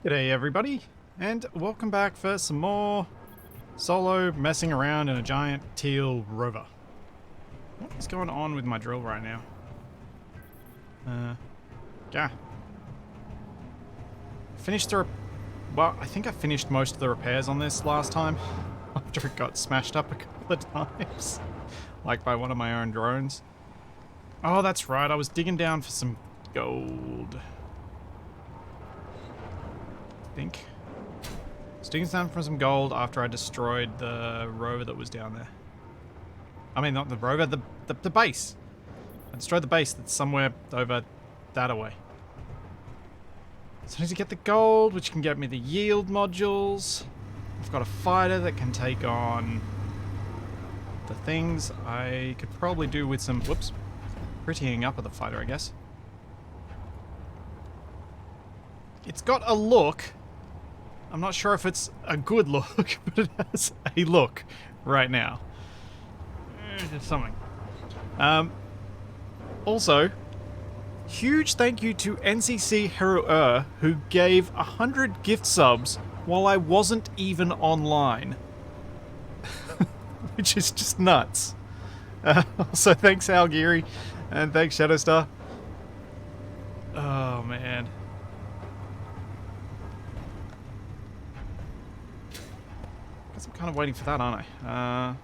G'day everybody, and welcome back for some more solo messing around in a giant teal rover. What is going on with my drill right now? Yeah. Finished the well, I think I finished most of the repairs on this last time, after it got smashed up a couple of times, like by one of my own drones. Oh, that's right, I was digging down for some gold. I think. Sticking down for some gold after I destroyed the rover that was down there. I mean, not the rover, the base. I destroyed the base that's somewhere over that away. So I need to get the gold, which can get me the yield modules. I've got a fighter that can take on the things I could probably do with some, whoops, prettying up of the fighter, I guess. It's got a look. I'm not sure if it's a good look, but it has a look right now. Just something. Also, huge thank you to NCC Hero who gave 100 gift subs while I wasn't even online. Which is just nuts. Also, thanks Algiri, and thanks Shadowstar. Oh, man. I'm kind of waiting for that, aren't I?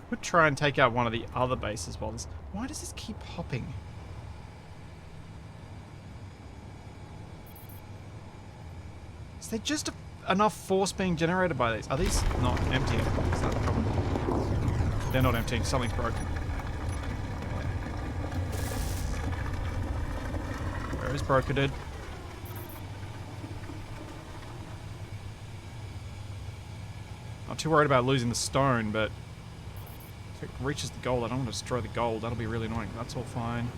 Could try and take out one of the other bases while this... Why does this keep hopping? Is there just enough force being generated by these? Are these not emptying? Is that the problem? They're not emptying. Something's broken. Where is brokered? Not too worried about losing the stone, but if it reaches the gold, I don't want to destroy the gold. That'll be really annoying. That's all fine.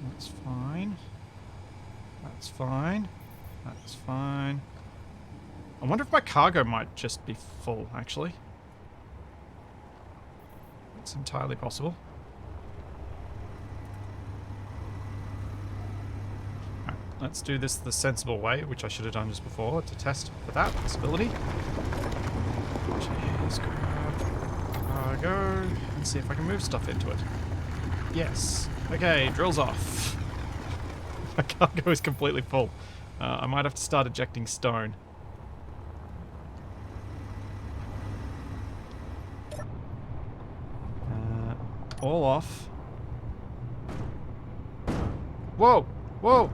That's fine. That's fine. That's fine. I wonder if my cargo might just be full, actually. It's entirely possible. Let's do this the sensible way, which I should have done just before to test for that possibility. Which is grab cargo and see if I can move stuff into it. Yes. Okay, drills off. My cargo is completely full. I might have to start ejecting stone. All off. Whoa! Whoa!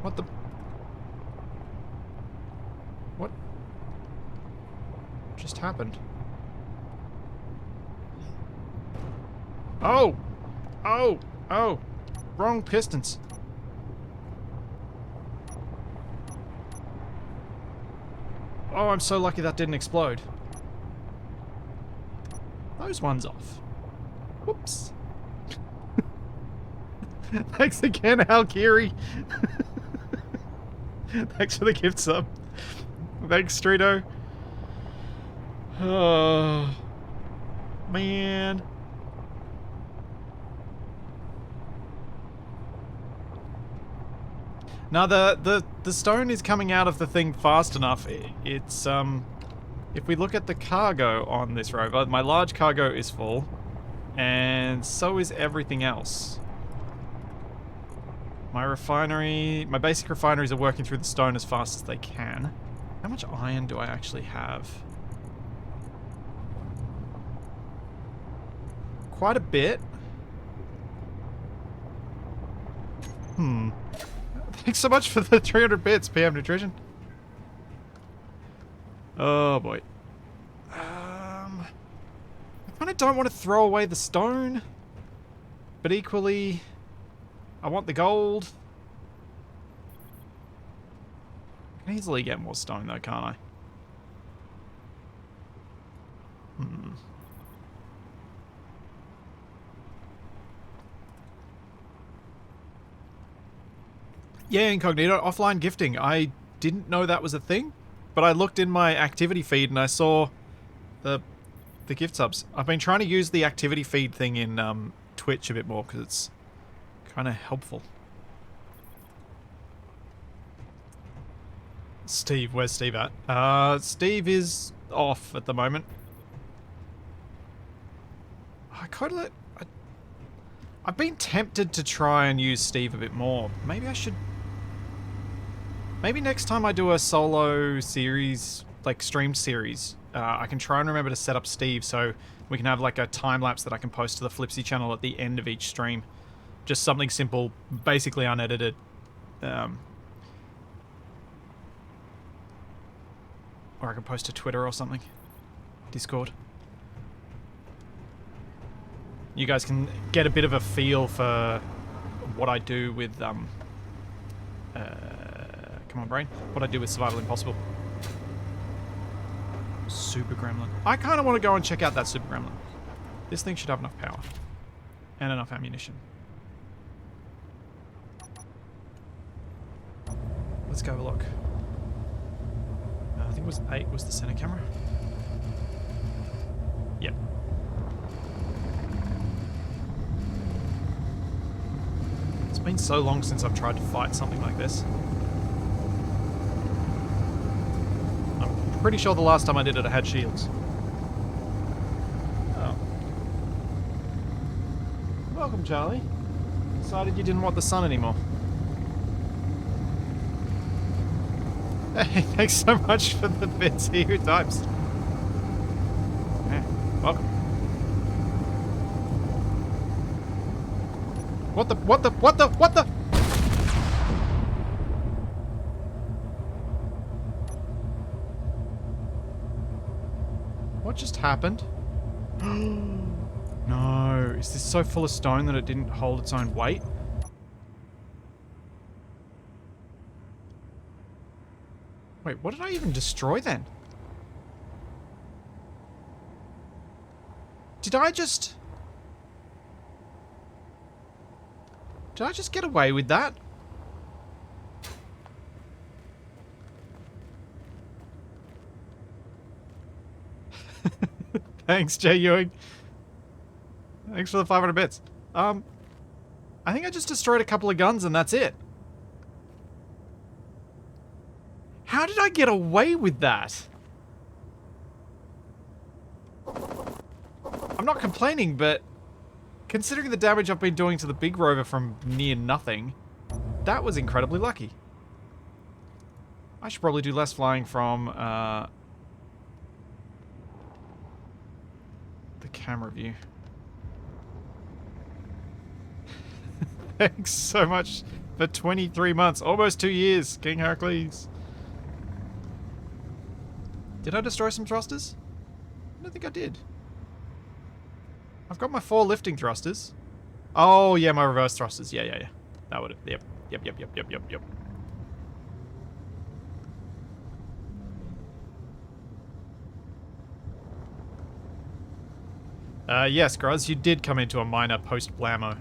What the... What just happened? Oh! Oh! Oh! Wrong pistons. Oh, I'm so lucky that didn't explode. Those ones off. Whoops. Thanks again, Alkiri. Thanks for the gift sub. Thanks, Strito. Oh, man. Now the stone is coming out of the thing fast enough. It's if we look at the cargo on this rover, my large cargo is full, and so is everything else. My refinery, my basic refineries are working through the stone as fast as they can. How much iron do I actually have? Quite a bit. Thanks so much for the 300 bits, PM Nutrition. Oh boy. I kind of don't want to throw away the stone, but equally, I want the gold. I can easily get more stone though, can't I? Yeah, Incognito, offline gifting. I didn't know that was a thing, but I looked in my activity feed and I saw the the gift subs. I've been trying to use the activity feed thing in Twitch a bit more because it's kind of helpful. Steve, where's Steve at? Steve is off at the moment. I've been tempted to try and use Steve a bit more. Maybe I should... Maybe next time I do a solo series, like streamed series, I can try and remember to set up Steve so we can have like a time lapse that I can post to the Flipsy channel at the end of each stream. Just something simple, basically unedited. Or I can post to Twitter or something. Discord. You guys can get a bit of a feel for what I do with, come on, brain. What I do with Survival Impossible. Super Gremlin. I kind of want to go and check out that Super Gremlin. This thing should have enough power. And enough ammunition. Let's go have a look. I think it was 8 was the center camera. Yep. It's been so long since I've tried to fight something like this. I'm pretty sure the last time I did it, I had shields. Oh. Welcome, Charlie. Decided you didn't want the sun anymore. Hey, thanks so much for the bits. See who types. Yeah, welcome. What the? What just happened? No, is this so full of stone that it didn't hold its own weight? Wait, what did I even destroy then? Did I just get away with that? Thanks, Jay Ewing. Thanks for the 500 bits. I think I just destroyed a couple of guns and that's it. How did I get away with that? I'm not complaining, but considering the damage I've been doing to the big rover from near nothing, that was incredibly lucky. I should probably do less flying from the camera view. Thanks so much for 23 months, almost 2 years, King Heracles. Did I destroy some thrusters? I don't think I did. I've got my 4 lifting thrusters. Oh, yeah, my reverse thrusters. Yeah. That would have... Yep. Yes, Gruz, you did come into a minor post-blammo.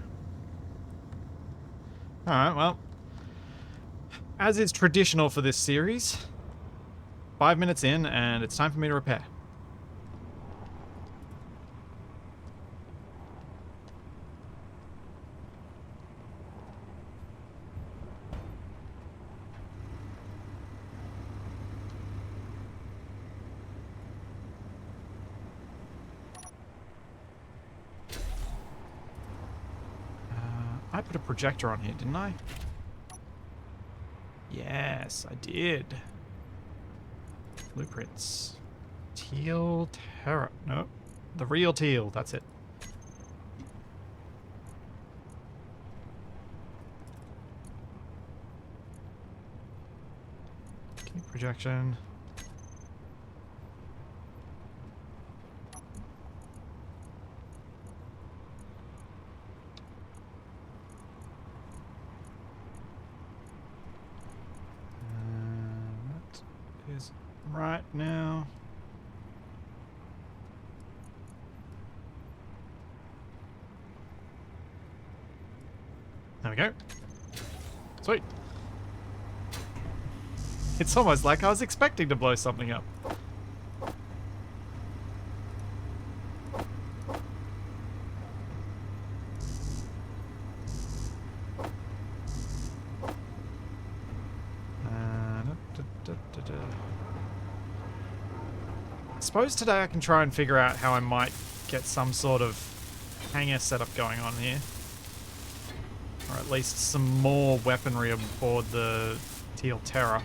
Alright, well. As is traditional for this series... 5 minutes in, and it's time for me to repair. I put a projector on here, didn't I? Yes, I did. Blueprints. Teal Terra. No. The Real Teal. That's it. Okay, projection. That is right now. There we go. Sweet. It's almost like I was expecting to blow something up. suppose today I can try and figure out how I might get some sort of hangar setup going on here. Or at least some more weaponry aboard the Teal Terror.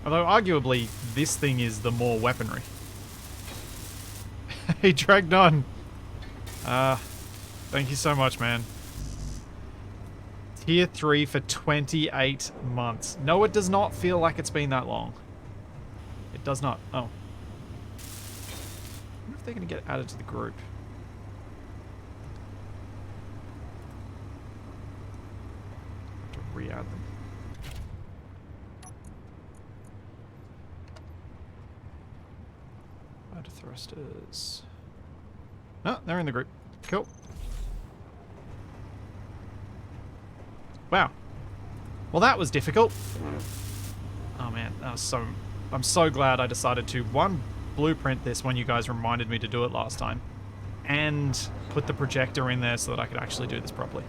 Although arguably this thing is the more weaponry. He dragged on. Thank you so much, man. Tier 3 for 28 months. No, it does not feel like it's been that long. It does not. Oh. I wonder if they're going to get added to the group. Have to re-add them. Add thrusters. No, they're in the group. Cool. Wow. Well, that was difficult. Oh man, that was so... I'm so glad I decided to, one, blueprint this when you guys reminded me to do it last time, and put the projector in there so that I could actually do this properly.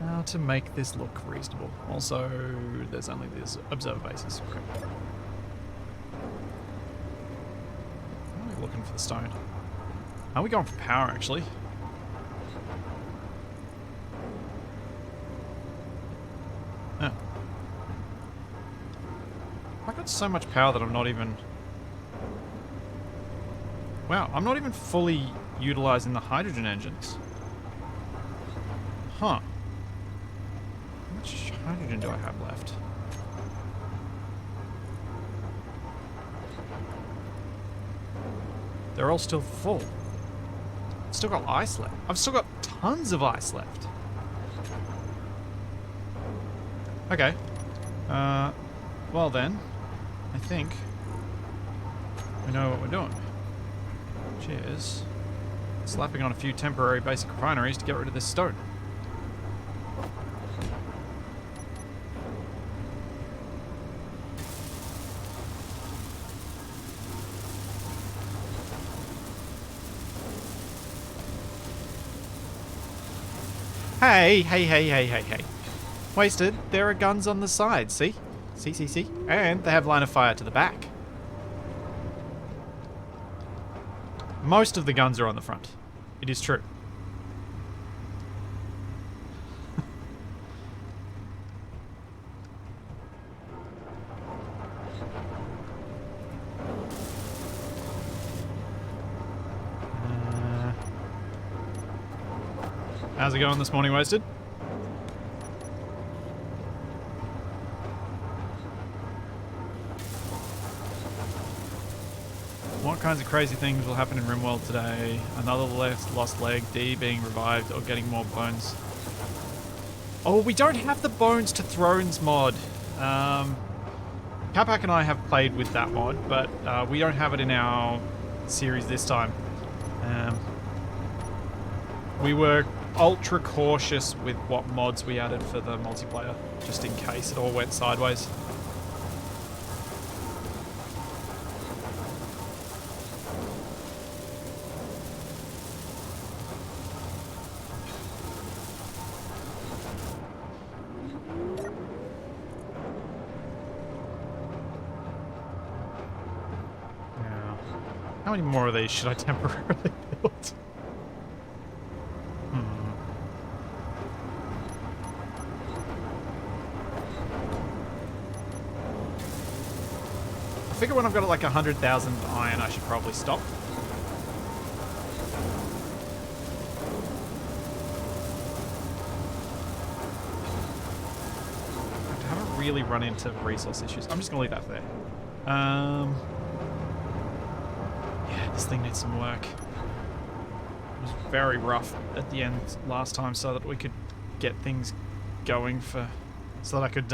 How to make this look reasonable. Also, there's only these observer bases. Okay. I'm really looking for the stone. Are we going for power, actually? Oh. I got so much power that I'm not even... Wow, I'm not even fully utilizing the hydrogen engines. Huh. How much hydrogen do I have left? They're all still full. Still got ice left. I've still got tons of ice left. Okay. Well then, I think we know what we're doing. Cheers. Slapping on a few temporary basic refineries to get rid of this stone. Hey. Wasted, there are guns on the side, see? See? And they have line of fire to the back. Most of the guns are on the front. It is true. How's it going this morning, Wasted? What kinds of crazy things will happen in Rimworld today? Another lost leg, D being revived, or getting more bones. Oh, we don't have the Bones to Thrones mod. Capac and I have played with that mod, but we don't have it in our series this time. We were ultra cautious with what mods we added for the multiplayer, just in case it all went sideways. Yeah. How many more of these should I temporarily build? I figure when I've got like 100,000 iron, I should probably stop. I haven't really run into resource issues. I'm just gonna leave that there. Yeah, this thing needs some work. It was very rough at the end last time, so that we could get things going so that I could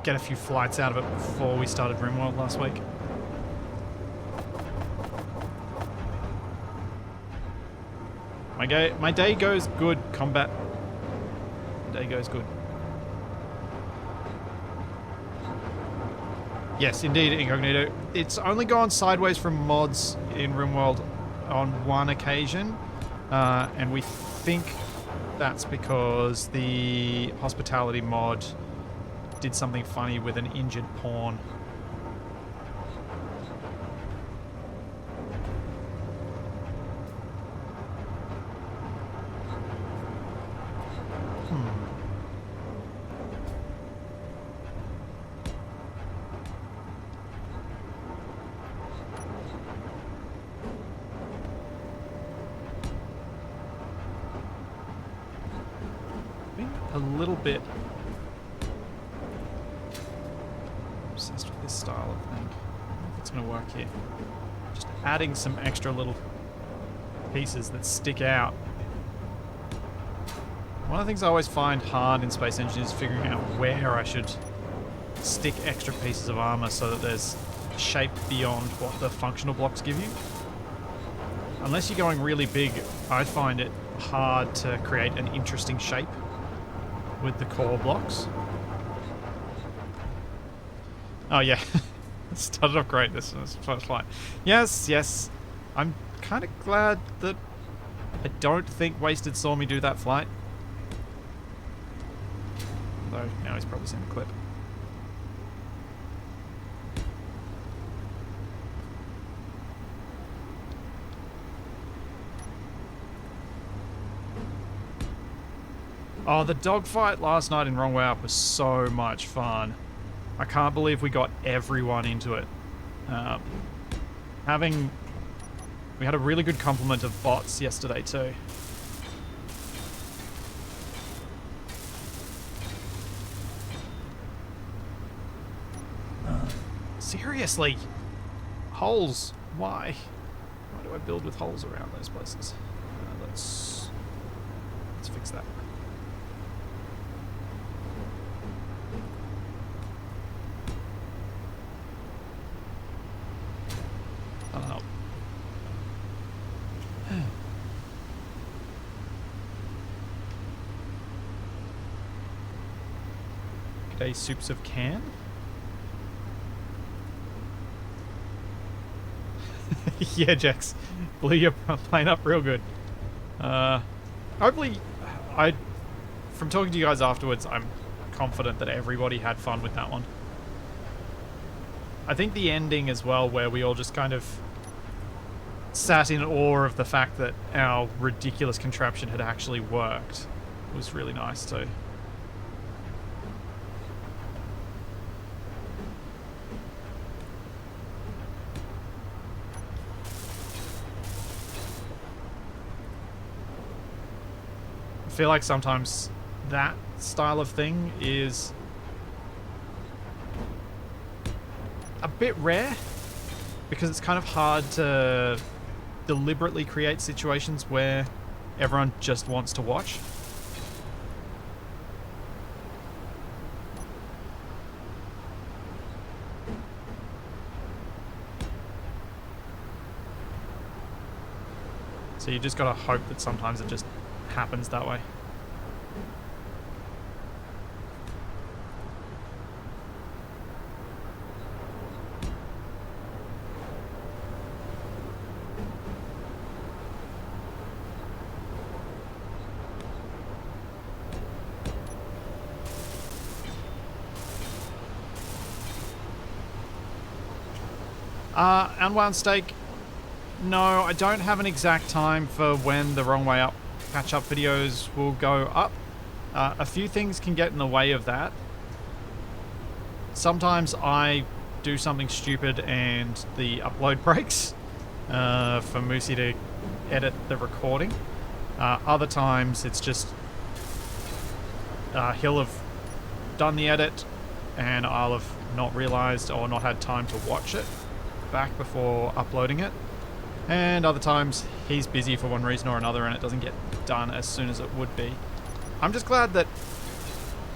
get a few flights out of it before we started Rimworld last week. My day goes good, combat. My day goes good. Yes, indeed, Incognito. It's only gone sideways from mods in Rimworld on one occasion, and we think that's because the hospitality mod did something funny with an injured pawn. A little bit obsessed with this style of thing. I don't know if it's going to work here. Just adding some extra little pieces that stick out. One of the things I always find hard in Space Engine is figuring out where I should stick extra pieces of armor so that there's shape beyond what the functional blocks give you. Unless you're going really big, I find it hard to create an interesting shape with the core blocks. Oh yeah, it started off great this first flight. Yes, yes. I'm kind of glad that I don't think Wasted saw me do that flight. Although now he's probably seen the clip. Oh, the dogfight last night in Wrong Way Up was so much fun. I can't believe we got everyone into it. We had a really good complement of bots yesterday too. Seriously? Holes? Why? Why do I build with holes around those places? Let's fix that. G'day, soups of can. Yeah, Jax. Blew your plane up real good. Hopefully, from talking to you guys afterwards, I'm confident that everybody had fun with that one. I think the ending as well, where we all just kind of sat in awe of the fact that our ridiculous contraption had actually worked, was really nice too. I feel like sometimes that style of thing is a bit rare because it's kind of hard to deliberately create situations where everyone just wants to watch. So you just gotta hope that sometimes it just happens that way. Unwound Steak. No, I don't have an exact time for when the Wrong Way Up catch-up videos will go up. A few things can get in the way of that. Sometimes I do something stupid and the upload breaks for Moosey to edit the recording. Other times it's just he'll have done the edit and I'll have not realized or not had time to watch it back before uploading it. And other times he's busy for one reason or another and it doesn't get done as soon as it would be. I'm just glad that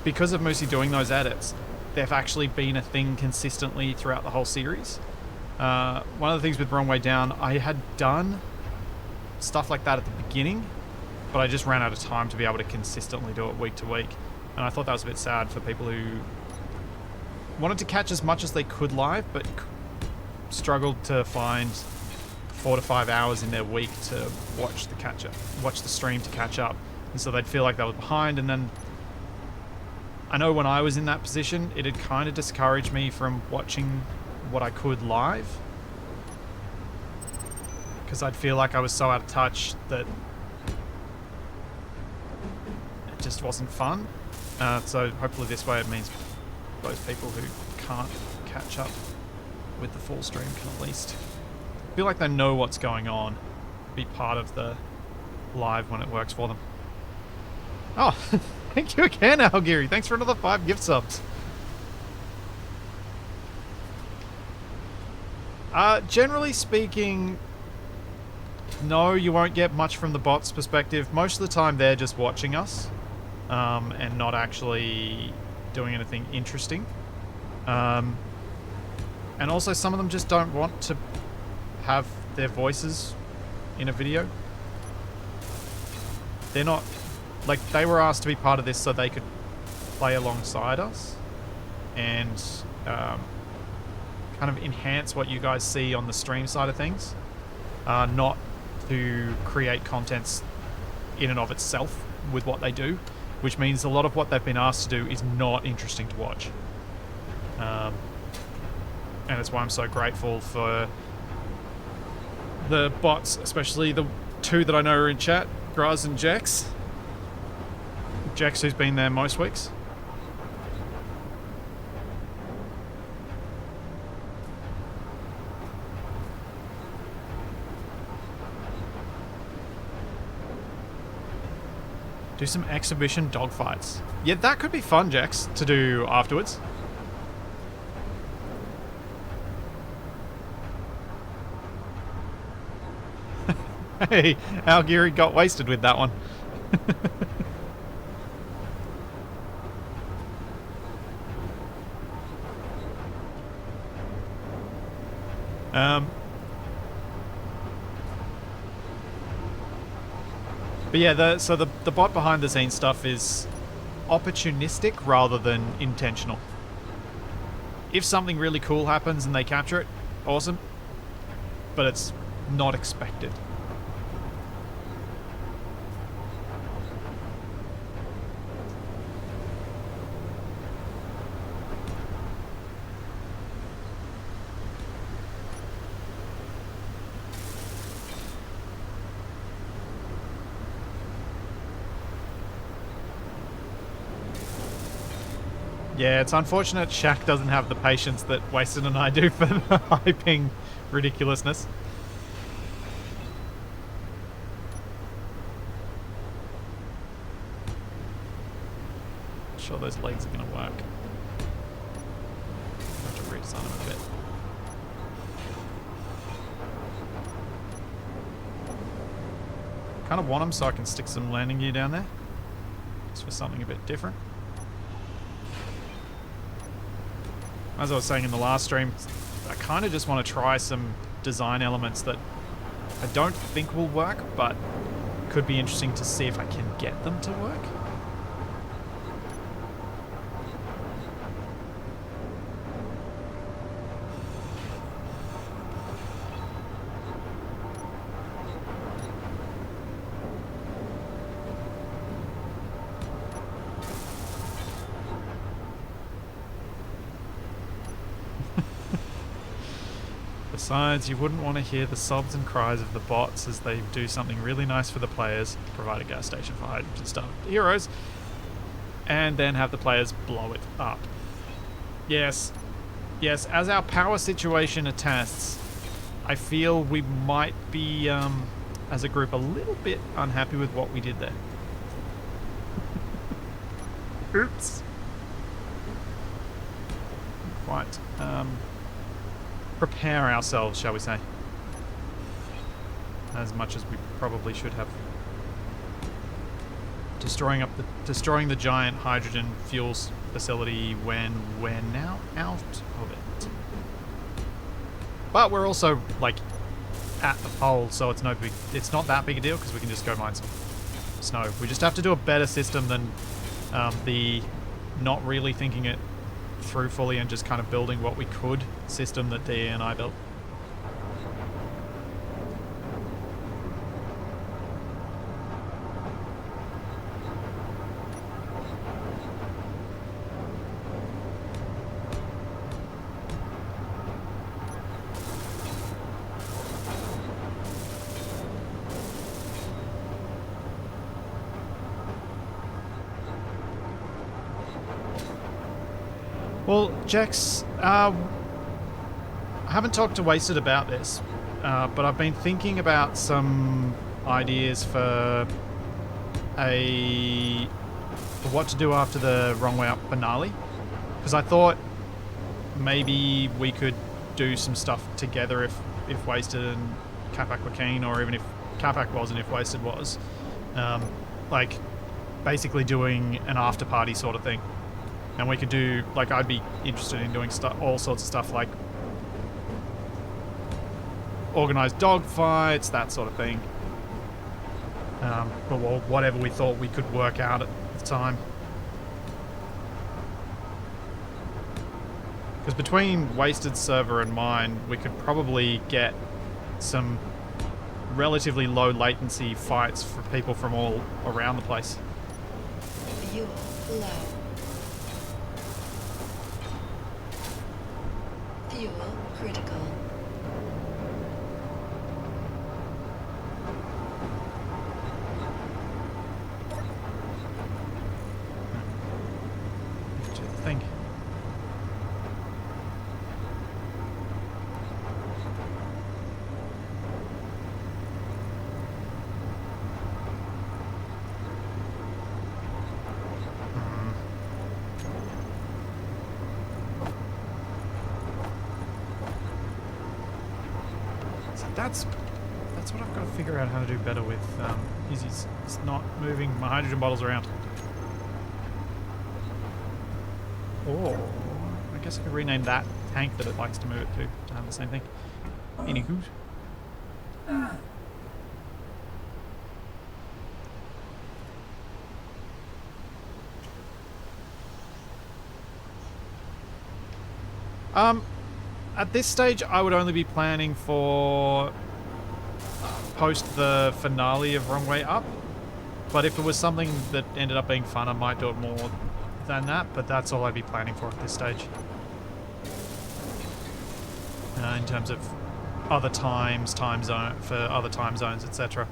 because of Moosey doing those edits, they've actually been a thing consistently throughout the whole series. One of the things with Wrong Way Down, I had done stuff like that at the beginning, but I just ran out of time to be able to consistently do it week to week. And I thought that was a bit sad for people who wanted to catch as much as they could live, but struggled to find 4 to 5 hours in their week to watch the stream to catch up. And so they'd feel like they were behind, and then I know when I was in that position, it had kind of discouraged me from watching what I could live, because I'd feel like I was so out of touch that it just wasn't fun. So hopefully this way it means those people who can't catch up with the full stream can at least feel like they know what's going on, be part of the live when it works for them. Oh, thank you again, Algiri. Thanks for another 5 gift subs. Generally speaking, no, you won't get much from the bots' perspective. Most of the time they're just watching us and not actually doing anything interesting. And also some of them just don't want to have their voices in a video. They're not... Like, they were asked to be part of this so they could play alongside us and kind of enhance what you guys see on the stream side of things, not to create contents in and of itself with what they do, which means a lot of what they've been asked to do is not interesting to watch. And that's why I'm so grateful for the bots, especially the 2 that I know are in chat, Graz and Jex. Jex, who's been there most weeks. Do some exhibition dogfights. Yeah, that could be fun, Jex, to do afterwards. Hey, Algiri got wasted with that one. But yeah, so the bot behind the scenes stuff is opportunistic rather than intentional. If something really cool happens and they capture it, awesome. But it's not expected. Yeah, it's unfortunate Shaq doesn't have the patience that Wasted and I do for the high ping ridiculousness. Not sure those legs are going to work. Have to redesign them a bit. Kind of want them so I can stick some landing gear down there. Just for something a bit different. As I was saying in the last stream, I kind of just want to try some design elements that I don't think will work, but could be interesting to see if I can get them to work. Besides, you wouldn't want to hear the sobs and cries of the bots as they do something really nice for the players, provide a gas station for hydrogen stuff heroes, and then have the players blow it up. Yes, yes, as our power situation attests, I feel we might be, as a group, a little bit unhappy with what we did there. Oops. Quite, prepare ourselves, shall we say, as much as we probably should have. Destroying the giant hydrogen fuels facility when we're now out of it. But we're also like at the pole, so it's not that big a deal because we can just go mine some snow. We just have to do a better system than the not really thinking it through fully and just kind of building what we could system that DE and I built. Well, Jax, I haven't talked to Wasted about this, but I've been thinking about some ideas for what to do after the Wrong Way Up finale, because I thought maybe we could do some stuff together if Wasted and Capac were keen, or even if Capac wasn't, if Wasted was, like basically doing an after party sort of thing. And we could do, like, I'd be interested in doing all sorts of stuff like organized dogfights, that sort of thing. But whatever we thought we could work out at the time. Because between Wasted server and mine, we could probably get some relatively low latency fights for people from all around the place. Fuel low. Fuel critical. Think. That's what I've got to figure out how to do better with. He's not moving my hydrogen bottles around. Oh, I guess I could rename that tank that it likes to move it to have the same thing. Anywho. At this stage, I would only be planning for post the finale of Wrong Way Up. But if it was something that ended up being fun, I might do it more than that. But that's all I'd be planning for at this stage. In terms of other time zone for other time zones, etc.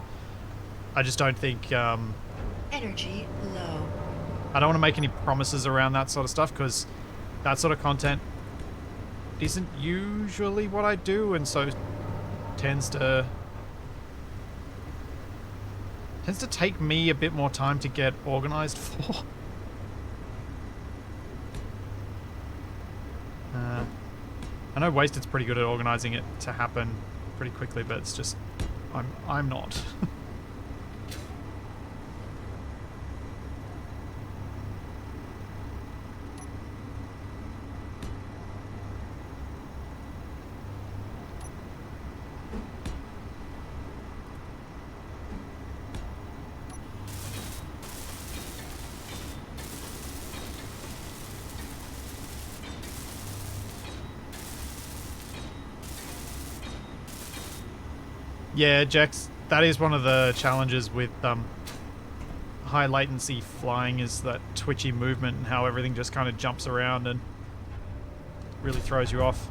I just don't think. Energy low. I don't want to make any promises around that sort of stuff because that sort of content isn't usually what I do, and so tends to take me a bit more time to get organized for. I know Wasted's pretty good at organizing it to happen pretty quickly, but it's just I'm not. Yeah, Jax, that is one of the challenges with high latency flying, is that twitchy movement and how everything just kind of jumps around and really throws you off.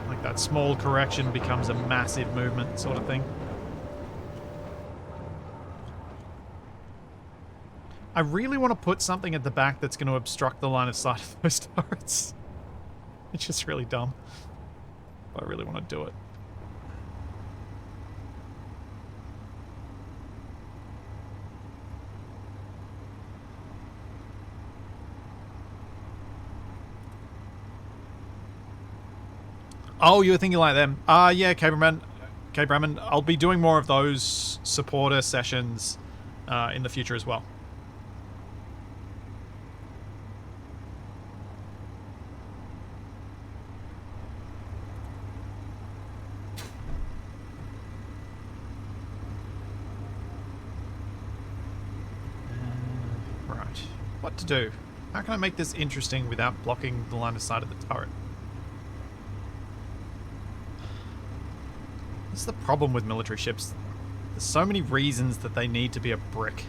Like that small correction becomes a massive movement sort of thing. I really want to put something at the back that's going to obstruct the line of sight of those turrets. It's just really dumb. But I really want to do it. Oh, you were thinking like them. Yeah, K-Braman. I'll be doing more of those supporter sessions in the future as well. Right. What to do? How can I make this interesting without blocking the line of sight of the turret? This is the problem with military ships. There's so many reasons that they need to be a brick.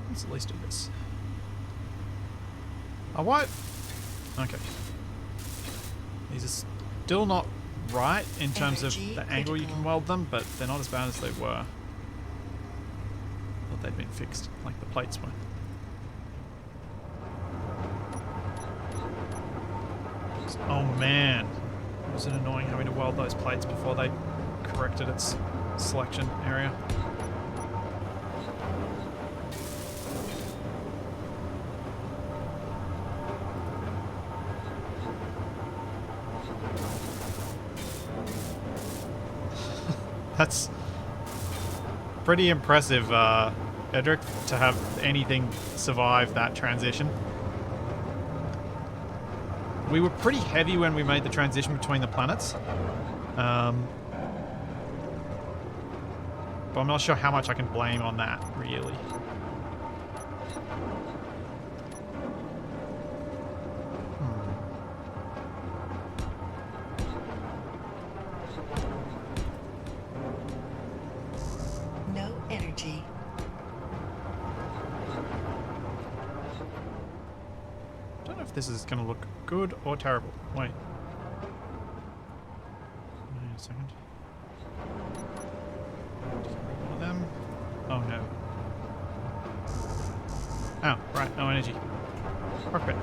Let's at least do this. Oh, what? Okay. These are still not right in terms of Energy the angle you can critical. weld them, but they're not as bad as they were. Thought they'd been fixed, like the plates were. Oh man. Was it annoying having to weld those plates before they corrected its selection area? That's pretty impressive, Edric, to have anything survive that transition. We were pretty heavy when we made the transition between the planets. But I'm not sure how much I can blame on that, really. No energy. Don't know if this is going to look good or terrible. Wait. Wait a second. One of them. Oh no. Oh, right. No energy. Cockpit.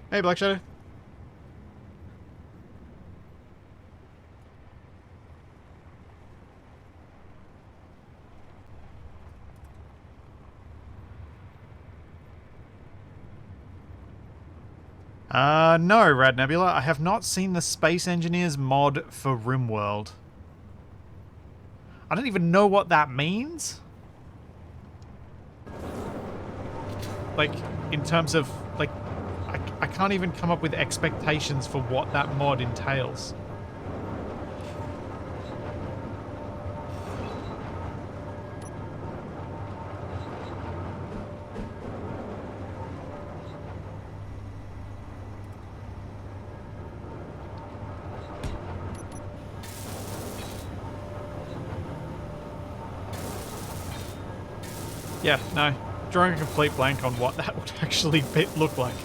Hey, Black Shadow. No, Rad Nebula. I have not seen the Space Engineers mod for Rimworld. I don't even know what that means. Like, in terms of, like, I can't even come up with expectations for what that mod entails. Yeah, no. Drawing a complete blank on what that would actually look like.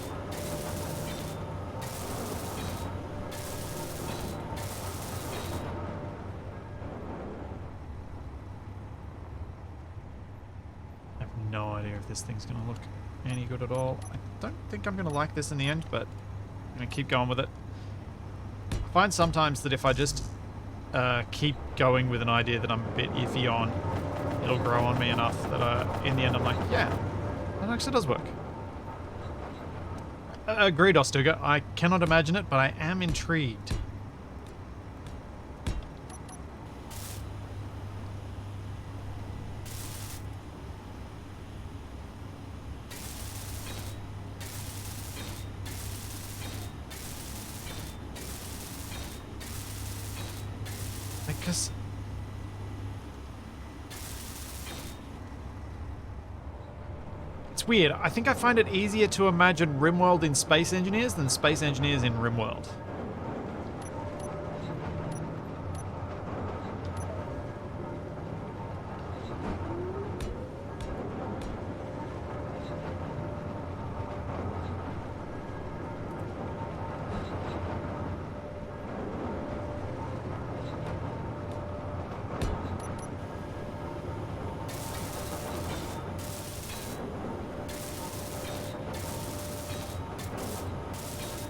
I have no idea if this thing's going to look any good at all. I don't think I'm going to like this in the end, but I'm going to keep going with it. I find sometimes that if I just keep going with an idea that I'm a bit iffy on, it'll grow on me enough that in the end I'm like, yeah, that actually does work. Agreed, Ostuga. I cannot imagine it, but I am intrigued. Because it's weird. I think I find it easier to imagine Rimworld in Space Engineers than Space Engineers in Rimworld.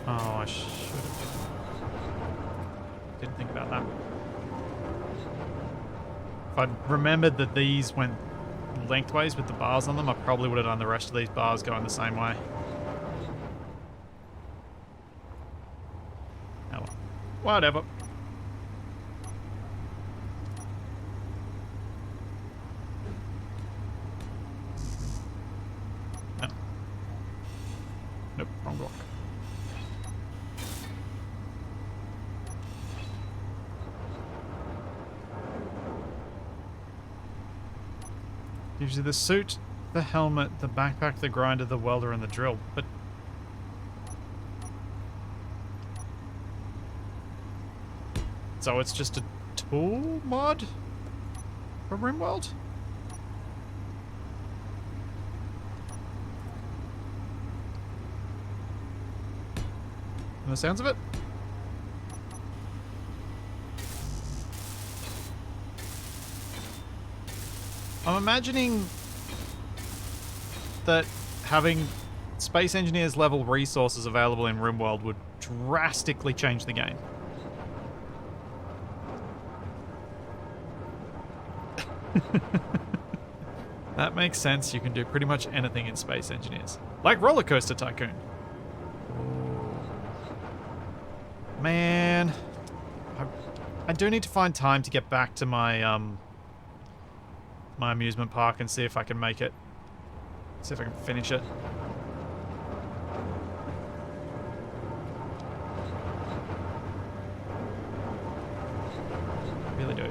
Oh, I should have. Didn't think about that. If I'd remembered that these went lengthways with the bars on them, I probably would have done the rest of these bars going the same way. Oh well. Whatever. No. Nope, wrong block. Gives you the suit, the helmet, the backpack, the grinder, the welder, and the drill. But so it's just a tool mod for Rimworld? From the sounds of it? I'm imagining that having Space Engineers level resources available in Rimworld would drastically change the game. That makes sense. You can do pretty much anything in Space Engineers. Like Roller Coaster Tycoon. Man. I do need to find time to get back to my my amusement park and see if I can make it. See if I can finish it. Really do.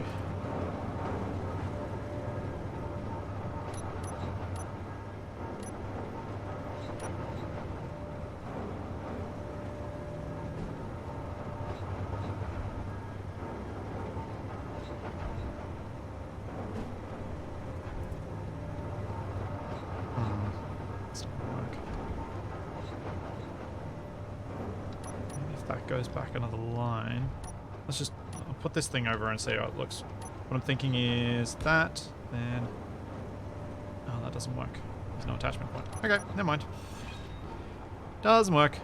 Goes back another line. Let's just I'll put this thing over and see how it looks. What I'm thinking is that, then... Oh, that doesn't work. There's no attachment point. Okay, never mind. Doesn't work.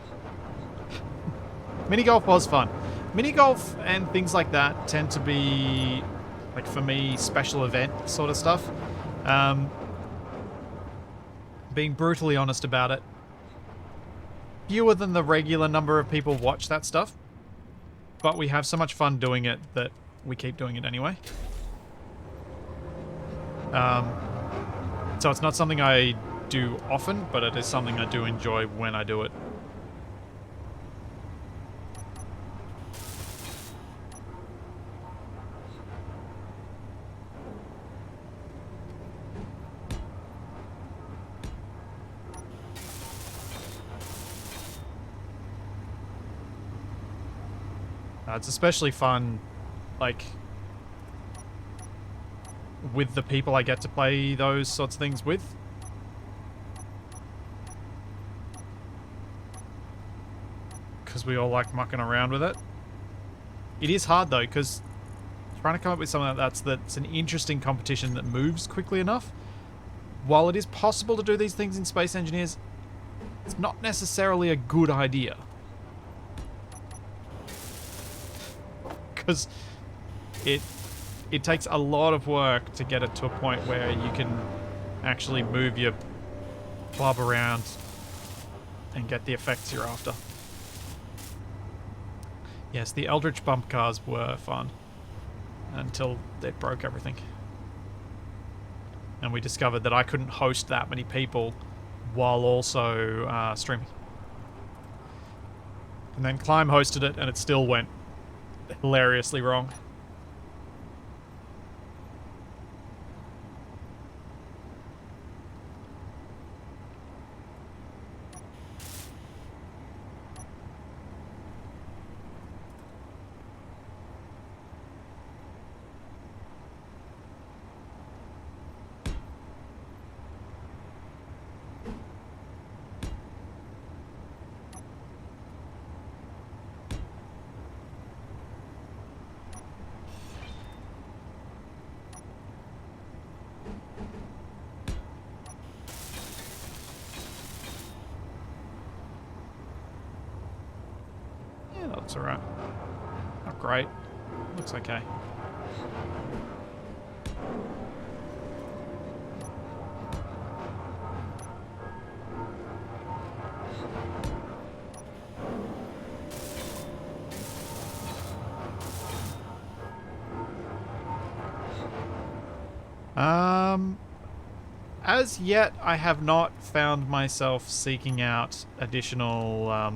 Mini golf was fun. Mini golf and things like that tend to be, like for me, special event sort of stuff. Being brutally honest about it, fewer than the regular number of people watch that stuff, but we have so much fun doing it that we keep doing it anyway. So it's not something I do often, but it is something I do enjoy when I do it. It's especially fun, like, with the people I get to play those sorts of things with. Because we all like mucking around with it. It is hard, though, because trying to come up with something that's an interesting competition that moves quickly enough. While it is possible to do these things in Space Engineers, it's not necessarily a good idea. Because it takes a lot of work to get it to a point where you can actually move your club around and get the effects you're after. Yes, the Eldritch bump cars were fun until they broke everything. And we discovered that I couldn't host that many people while also streaming. And then Climb hosted it and it still went hilariously wrong. Looks alright. Not great. Looks okay. As yet, I have not found myself seeking out additional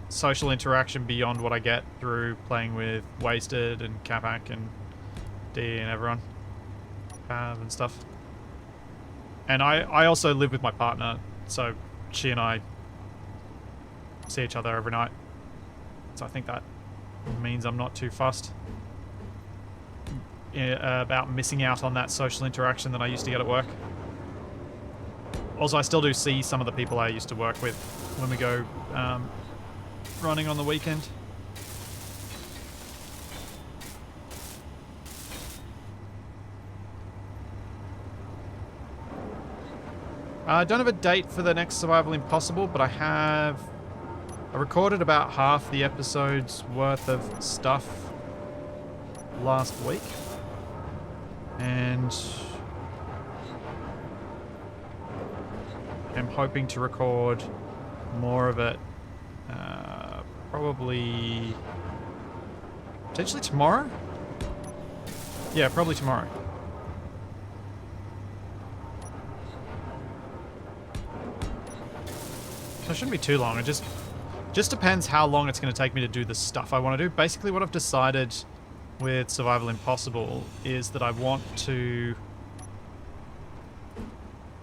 social interaction beyond what I get through playing with Wasted and Capac and D and everyone. Pav and stuff. And I also live with my partner, so she and I see each other every night. So I think that means I'm not too fussed about missing out on that social interaction that I used to get at work. Also, I still do see some of the people I used to work with when we go running on the weekend. I don't have a date for the next Survival Impossible, but I recorded about half the episode's worth of stuff last week. And I'm hoping to record more of it probably potentially tomorrow. Yeah, probably tomorrow. So it shouldn't be too long. It just depends how long it's going to take me to do the stuff I want to do. Basically, what I've decided with Survival Impossible is that I want to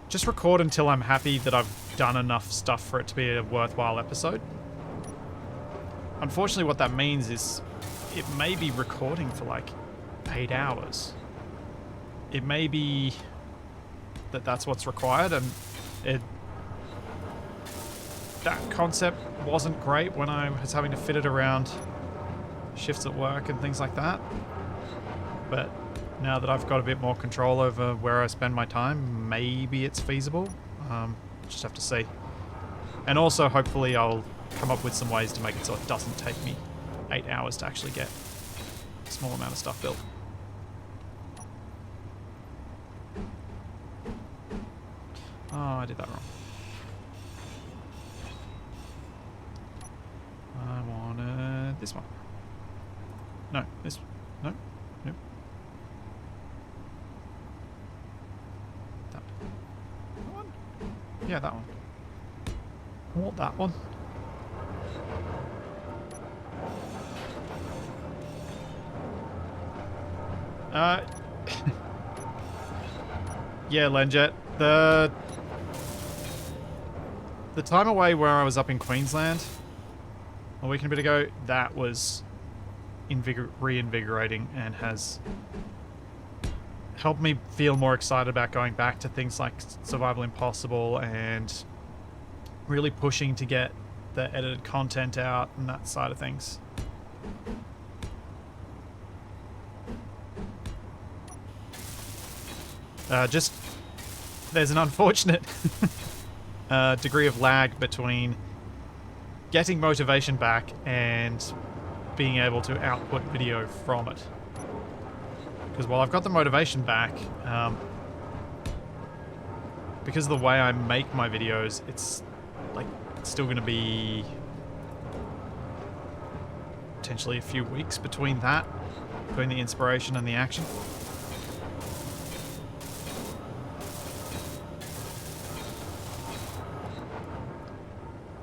just record until I'm happy that I've done enough stuff for it to be a worthwhile episode. Unfortunately, what that means is it may be recording for like 8 hours. It may be that that's what's required, and that concept wasn't great when I was having to fit it around shifts at work and things like that. But now that I've got a bit more control over where I spend my time, maybe it's feasible. Just have to see. And also, hopefully, I'll come up with some ways to make it so it doesn't take me 8 hours to actually get a small amount of stuff built. Oh, I did that wrong. I wanted this one. No, this. No, nope. That one? Yeah, that one. I want that one. Yeah, Lenjet. The time away where I was up in Queensland a week and a bit ago, that was reinvigorating and has helped me feel more excited about going back to things like Survival Impossible and really pushing to get the edited content out and that side of things. There's an unfortunate degree of lag between getting motivation back and being able to output video from it. Because while I've got the motivation back, because of the way I make my videos, it's like still going to be potentially a few weeks between the inspiration and the action.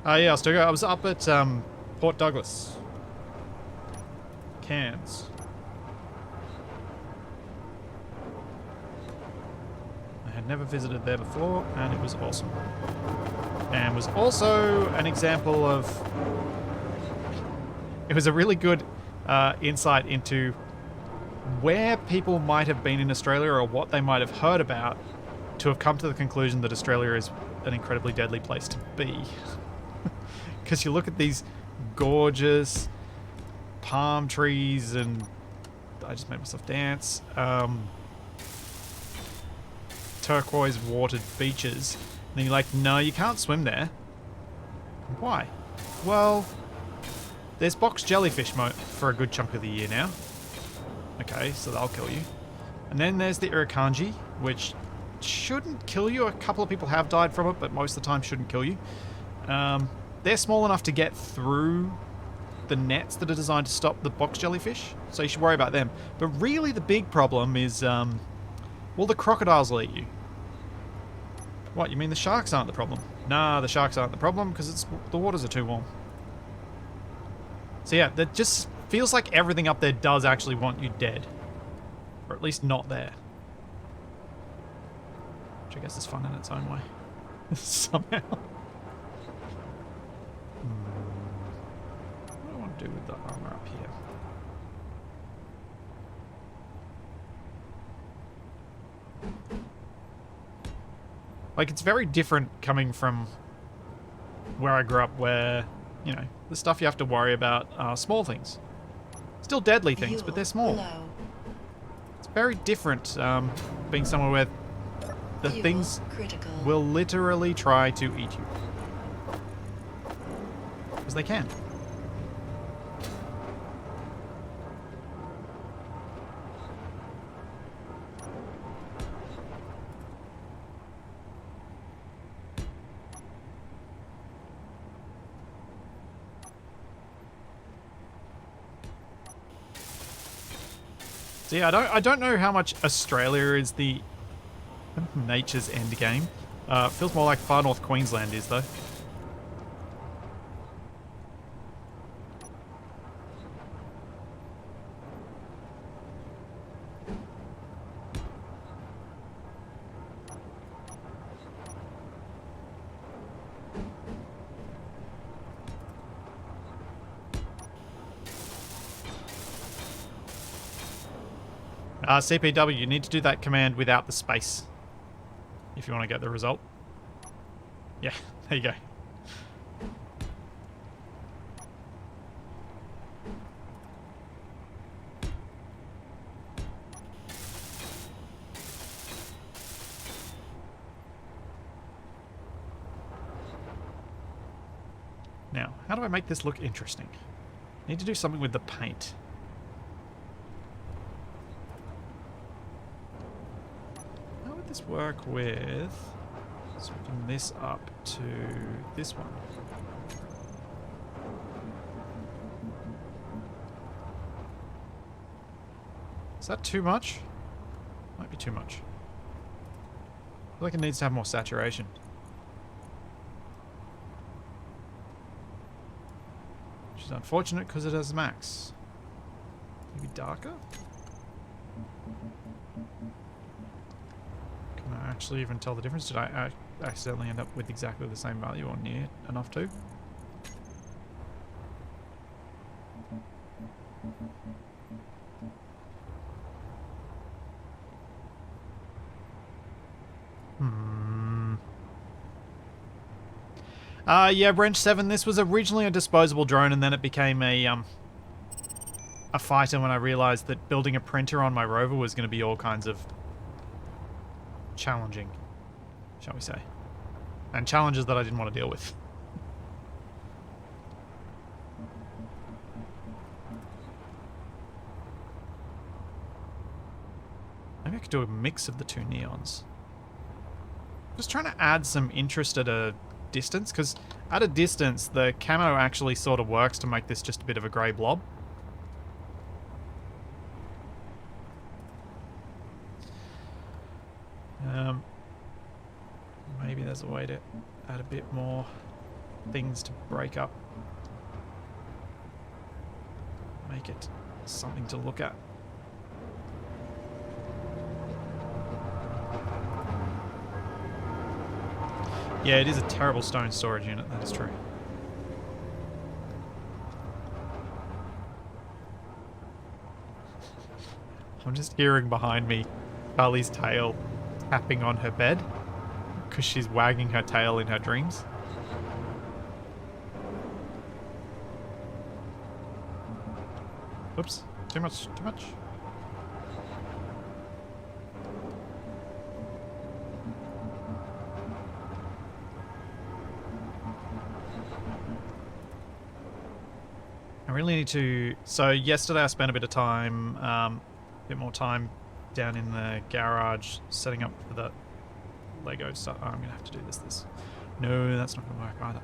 Yeah, I was up at Port Douglas, Cairns. I had never visited there before, and it was awesome. And was also an example of... It was a really good insight into where people might have been in Australia or what they might have heard about to have come to the conclusion that Australia is an incredibly deadly place to be. Because you look at these gorgeous palm trees and... I just made myself dance. Turquoise watered beaches. And then you're like, no, you can't swim there. Why? Well, there's box jellyfish for a good chunk of the year now. Okay, so they'll kill you. And then there's the Urakanji, which shouldn't kill you. A couple of people have died from it, but most of the time shouldn't kill you. They're small enough to get through the nets that are designed to stop the box jellyfish, so you should worry about them. But really the big problem is, well, the crocodiles will eat you. What, you mean the sharks aren't the problem? Nah, the sharks aren't the problem because the waters are too warm. So yeah, that just feels like everything up there does actually want you dead. Or at least not there. Which I guess is fun in its own way. Somehow. What do I want to do with the armor up here? Like, it's very different coming from where I grew up where, you know, the stuff you have to worry about are small things. Still deadly things, but they're small. Low. It's very different being somewhere where the Fuel things critical. will literally try to eat you. Because they can. So yeah, I don't know how much Australia is the nature's end game. Feels more like Far North Queensland is though. CPW, you need to do that command without the space if you want to get the result. Yeah, there you go. Now, how do I make this look interesting? Need to do something with the paint. How would this work with switching this up to this one? Is that too much? Might be too much. I feel like it needs to have more saturation. Which is unfortunate because it has max. Maybe darker? Can I actually even tell the difference? Did I accidentally end up with exactly the same value or near enough to? Yeah, Wrench 7, this was originally a disposable drone and then it became a fighter when I realized that building a printer on my rover was going to be all kinds of challenging, shall we say. And challenges that I didn't want to deal with. Maybe I could do a mix of the two neons. Just trying to add some interest at a distance, because at a distance the camo actually sort of works to make this just a bit of a grey blob. Maybe there's a way to add a bit more things to break up. Make it something to look at. Yeah, it is a terrible stone storage unit, that is true. I'm just hearing behind me Carly's tail tapping on her bed because she's wagging her tail in her dreams. Oops, too much, too much. I really need to... So yesterday I spent a bit of time bit more time down in the garage setting up for the Lego stuff. Oh, I'm going to have to do this. No, that's not going to work either.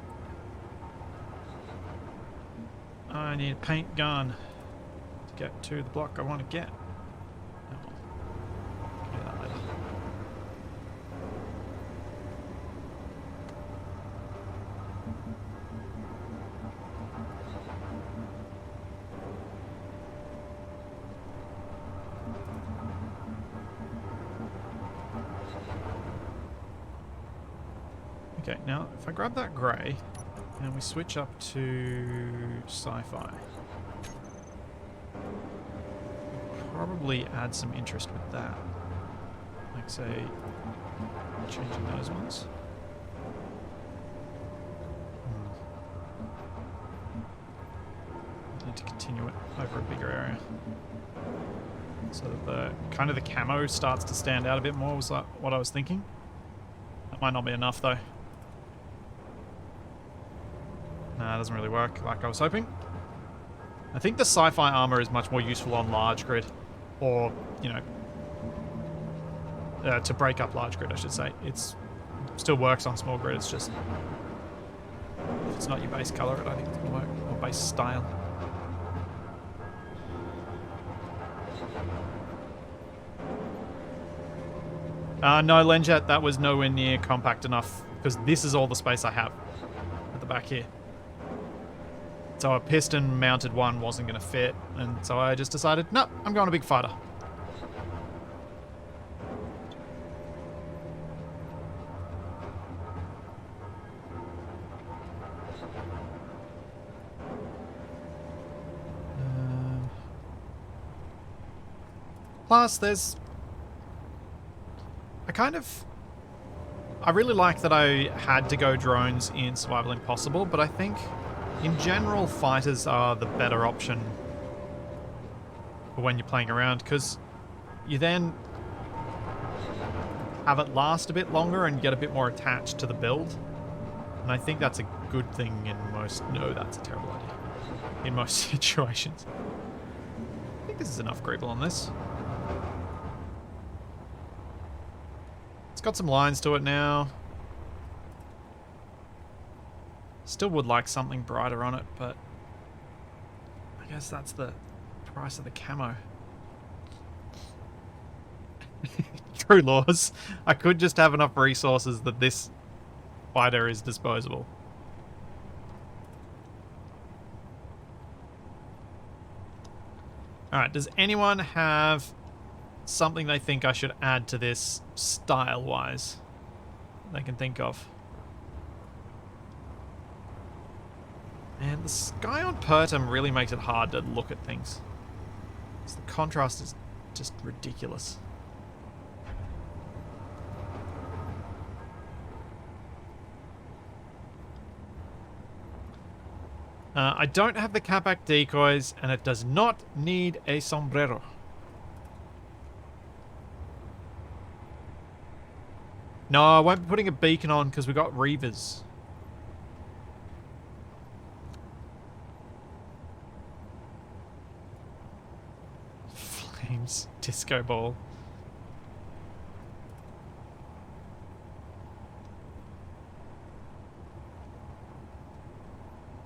I need a paint gun to get to the block I want to get. Oh, well. Do that later. Okay, now if I grab that grey and we switch up to sci-fi, probably add some interest with that. Like say, changing those ones. Need to continue it over a bigger area. So that the kind of the camo starts to stand out a bit more was like what I was thinking. That might not be enough though. Nah, it doesn't really work like I was hoping. I think the sci-fi armor is much more useful on large grid. Or, you know, to break up large grid, I should say. It still works on small grid, it's just... if it's not your base color, I don't think it's going to work. Or base style. No, Lenjet, that was nowhere near compact enough. Because this is all the space I have at the back here. So a piston-mounted one wasn't going to fit, and so I just decided, no, I'm going a big fighter. Plus, there's... I really like that I had to go drones in Survival Impossible, but I think... in general, fighters are the better option for when you're playing around, because you then have it last a bit longer and get a bit more attached to the build. And I think that's a good thing in most... no, that's a terrible idea. In most situations. I think this is enough Greeble on this. It's got some lines to it now. Still would like something brighter on it, but I guess that's the price of the camo. True laws. I could just have enough resources that this fighter is disposable. Alright, does anyone have something they think I should add to this style-wise they can think of? And the sky on Pertum really makes it hard to look at things. The contrast is just ridiculous. I don't have the catback decoys, and it does not need a sombrero. No, I won't be putting a beacon on because we got reavers. Flames disco ball.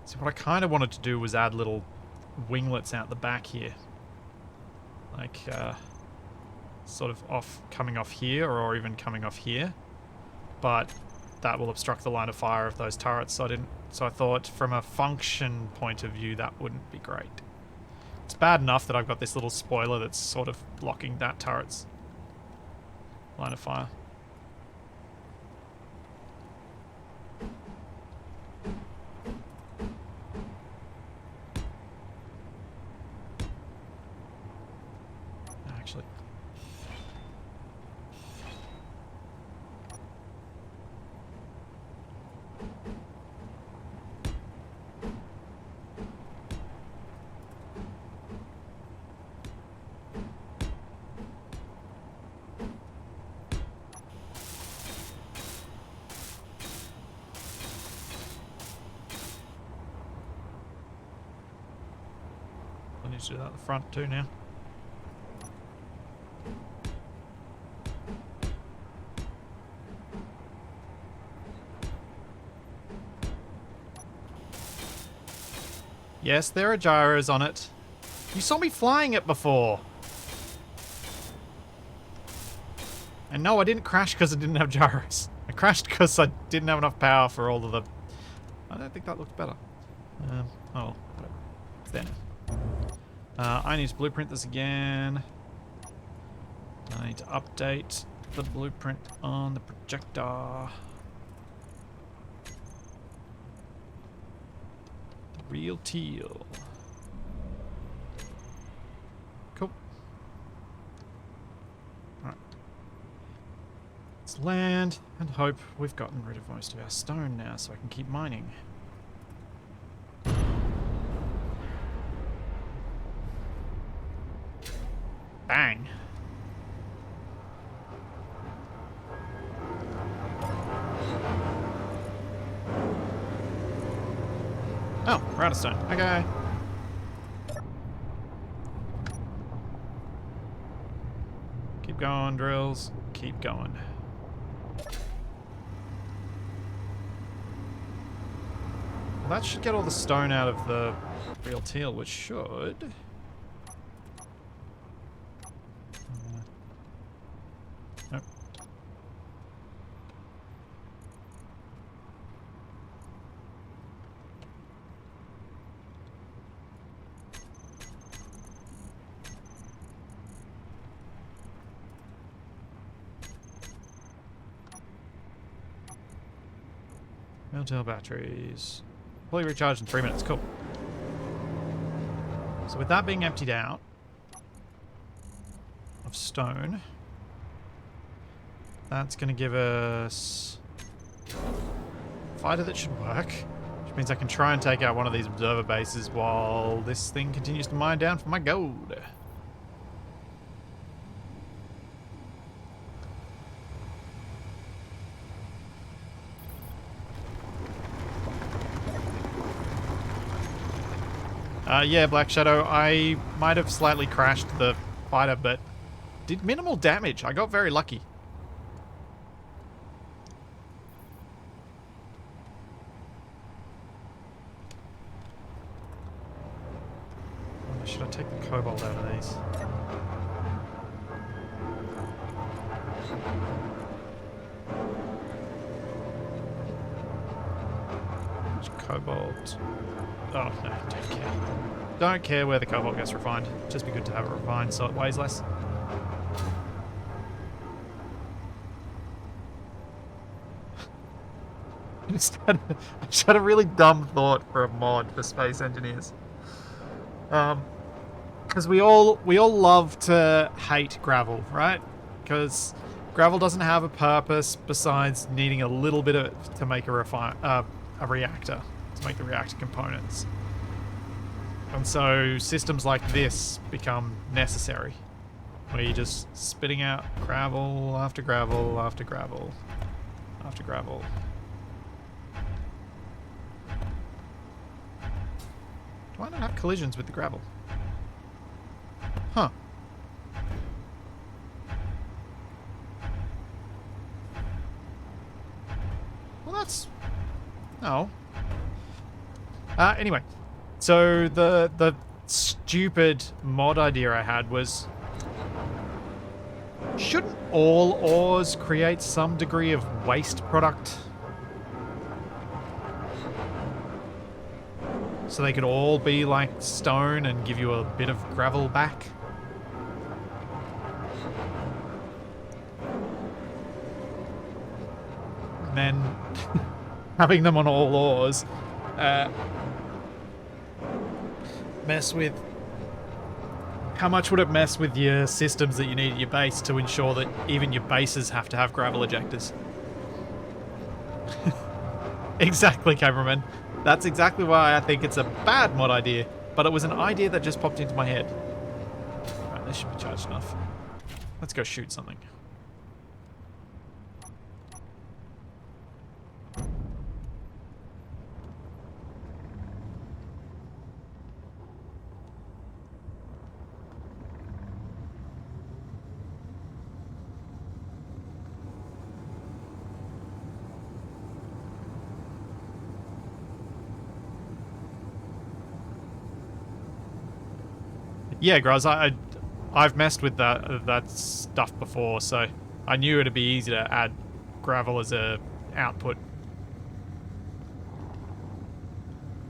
So what I kind of wanted to do was add little winglets out the back here. Like, sort of coming off here, or even coming off here. But that will obstruct the line of fire of those turrets, so I thought from a function point of view that wouldn't be great. It's bad enough that I've got this little spoiler that's sort of blocking that turret's line of fire. Actually, I need to do that at the front too now. Yes, there are gyros on it. You saw me flying it before. And no, I didn't crash because I didn't have gyros. I crashed because I didn't have enough power for all of the... I don't think that looked better. Oh, whatever. It's there now. I need to blueprint this again. I need to update the blueprint on the projector. The Real Teal. Cool. Alright. Let's land and hope we've gotten rid of most of our stone now so I can keep mining. Bang. Oh, we're out of stone. Okay. Keep going, drills. Keep going. Well, that should get all the stone out of the Real Teal, which should... Nope. Real Teal batteries. Fully recharged in 3 minutes. Cool. So with that being emptied out of stone, that's going to give us a fighter that should work, which means I can try and take out one of these observer bases while this thing continues to mine down for my gold. Yeah, Black Shadow, I might have slightly crashed the fighter, but did minimal damage. I got very lucky. Should I take the cobalt out of these? Which cobalt? Oh, no, don't care. Don't care where the cobalt gets refined. Just be good to have it refined so it weighs less. I just had a really dumb thought for a mod for space engineers. Because we all love to hate gravel, right? Because gravel doesn't have a purpose besides needing a little bit of to make a reactor, to make the reactor components. And so systems like this become necessary, where you're just spitting out gravel after gravel after gravel after gravel. Do I not have collisions with the gravel? Huh. Well, that's... Oh. Anyway. So, the stupid mod idea I had was... Shouldn't all ores create some degree of waste product? So they could all be like stone and give you a bit of gravel back? And then having them on all ores mess with... How much would it mess with your systems that you need at your base to ensure that even your bases have to have gravel ejectors? Exactly, cameraman. That's exactly why I think it's a bad mod idea, but it was an idea that just popped into my head. Right, this should be charged enough. Let's go shoot something. Yeah, Graz, I've messed with that stuff before, so I knew it'd be easy to add gravel as a output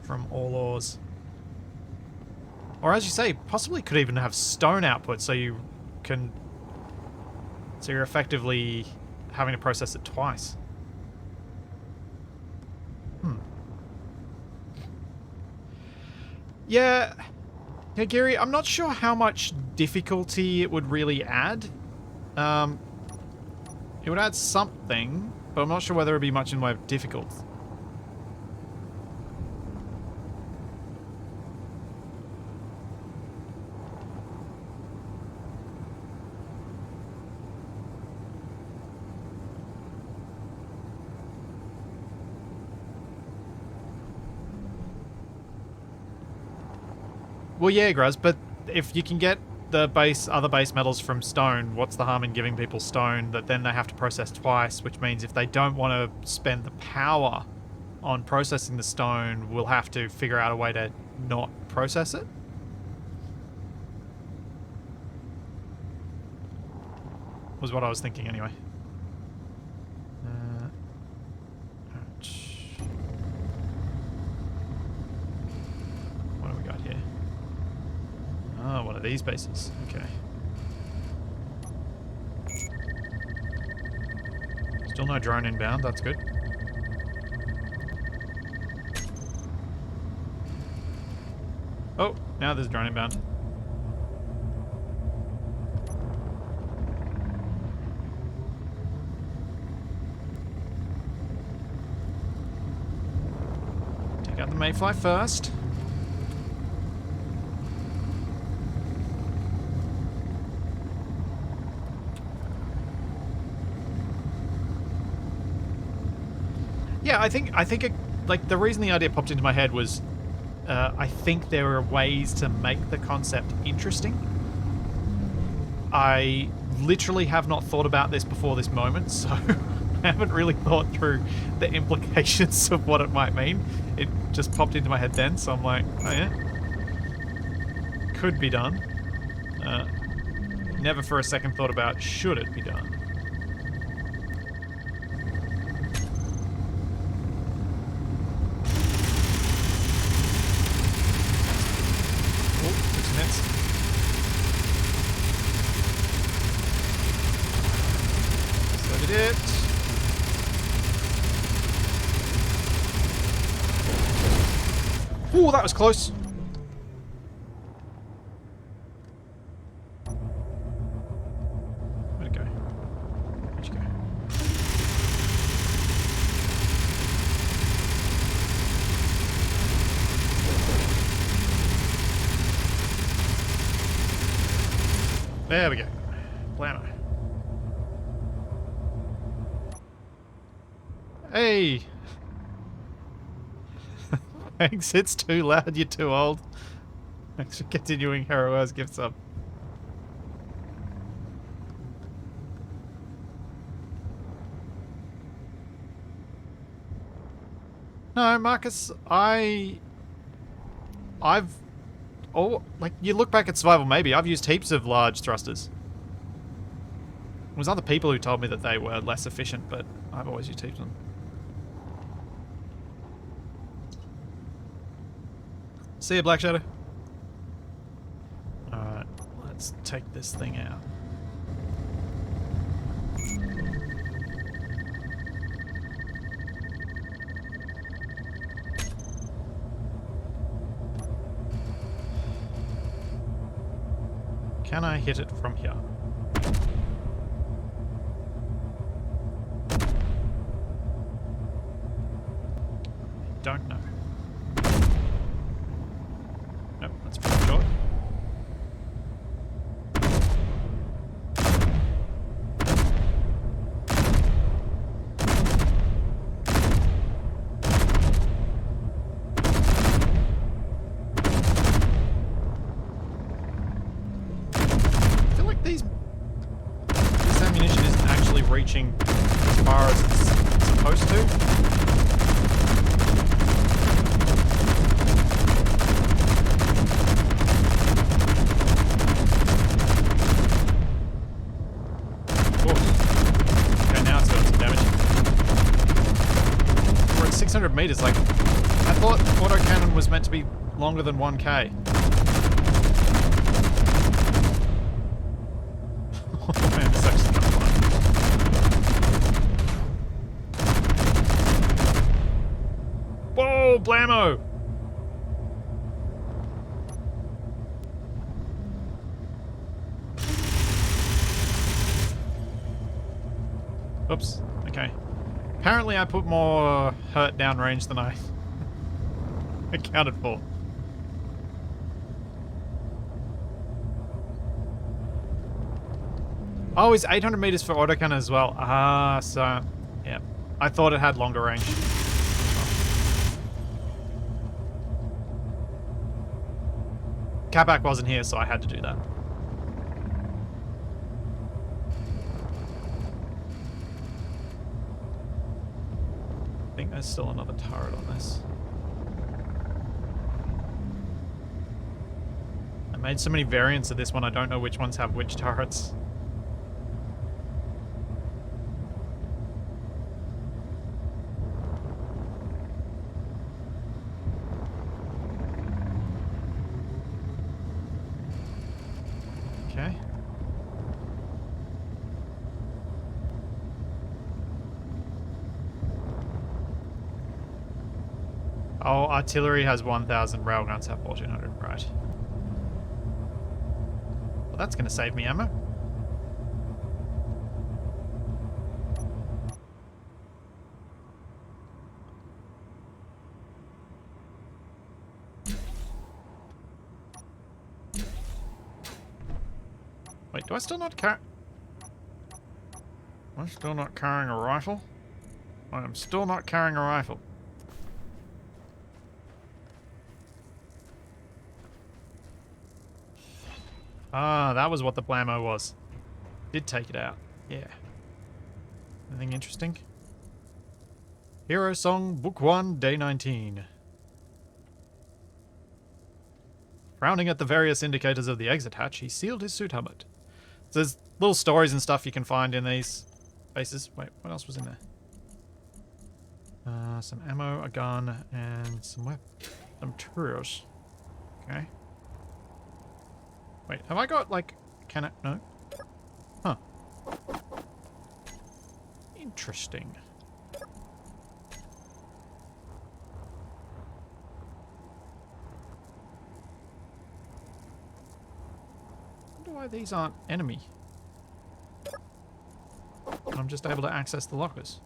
from all ores. Or as you say, possibly could even have stone output, so you're effectively having to process it twice. Yeah, Gary, I'm not sure how much difficulty it would really add. It would add something, but I'm not sure whether it would be much in the way of difficult. Well, yeah, Graz, but if you can get the other base metals from stone, what's the harm in giving people stone that then they have to process twice, which means if they don't want to spend the power on processing the stone, we'll have to figure out a way to not process it? Was what I was thinking anyway. What do we got here? Oh, one of these bases. Okay. Still no drone inbound. That's good. Oh, now there's a drone inbound. Take out the Mayfly first. Yeah, I think it, like, the reason the idea popped into my head was I think there are ways to make the concept interesting. I literally have not thought about this before this moment, so I haven't really thought through the implications of what it might mean. It just popped into my head then, so I'm like, oh yeah, could be done. Never for a second thought about should it be done. It. Ooh, that was close. Where'd it go? Where'd you go? There we go. Blammo. Hey! Thanks, it's too loud, you're too old. Thanks for continuing Heroes gift sub. No, Marcus, I've... Oh, like, you look back at survival, maybe. I've used heaps of large thrusters. It was other people who told me that they were less efficient, but I've always used heaps of them. See ya, Black Shadow. Alright, let's take this thing out. Can I hit it from here? Don't know. Nope, that's pretty short. I feel like this ammunition isn't actually reaching as far as it's supposed to. meters. Like, I thought autocannon was meant to be longer than 1k. Oh man, this actually kind of fun. Whoa, blammo! Oops. Okay. Apparently I put more hurt downrange than I accounted for. Oh, it's 800 meters for autocannon as well. Ah, so... yeah. I thought it had longer range. Catback wasn't here, so I had to do that. I think there's still another turret on this. I made so many variants of this one, I don't know which ones have which turrets. Okay. Oh, artillery has 1,000, railguns have 1,400, right. Well, that's going to save me ammo. Wait, do I still not carry... I'm still not carrying a rifle? I am still not carrying a rifle. Ah, that was what the blammo was. Did take it out. Yeah. Anything interesting? Hero Song, Book 1, Day 19. Frowning at the various indicators of the exit hatch, he sealed his suit helmet. So there's little stories and stuff you can find in these bases. Wait, what else was in there? Some ammo, a gun, and some materials. Okay. Wait, have I got, like, can I... no? Huh. Interesting. I wonder why these aren't enemy. And I'm just able to access the lockers.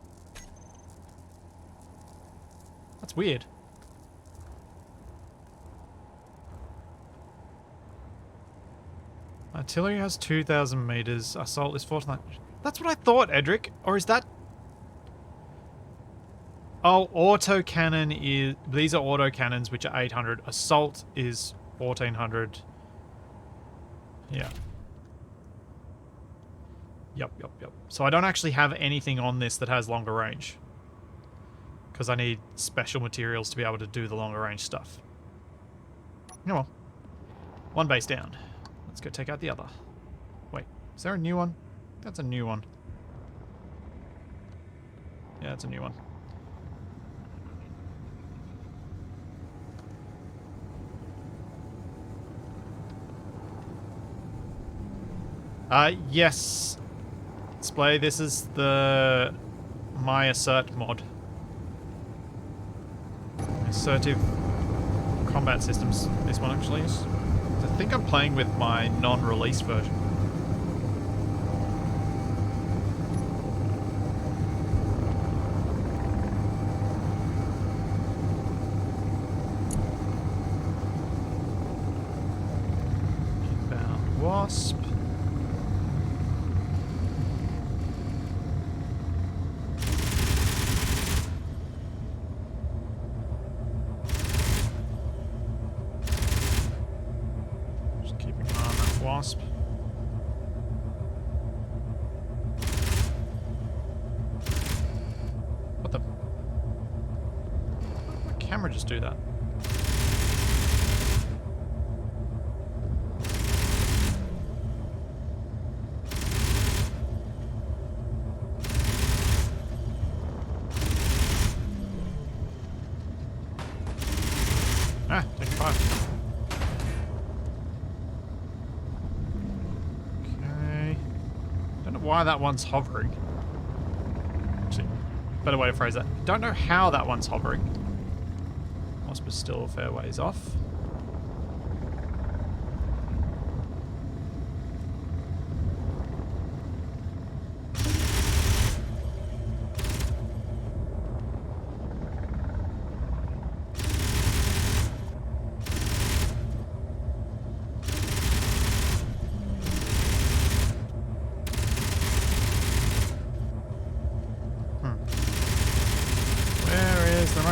That's weird. Artillery has 2,000 meters. Assault is 4,000. That's what I thought, Edric. Or is that... oh, autocannon is... these are autocannons, which are 800. Assault is 1,400. Yeah. Yep. So I don't actually have anything on this that has longer range. Because I need special materials to be able to do the longer range stuff. Oh well. One base down. Let's go take out the other. Wait, is there a new one? That's a new one. Yeah, that's a new one. Yes. Display, this is the My Assert mod. Assertive combat systems, this one actually is. I think I'm playing with my non-release version. Inbound Wasp. Wasp. What the? Why did my camera just do that? Take 5. Okay. Don't know why that one's hovering. Actually, better way to phrase that. Don't know how that one's hovering. Wasp is still a fair ways off.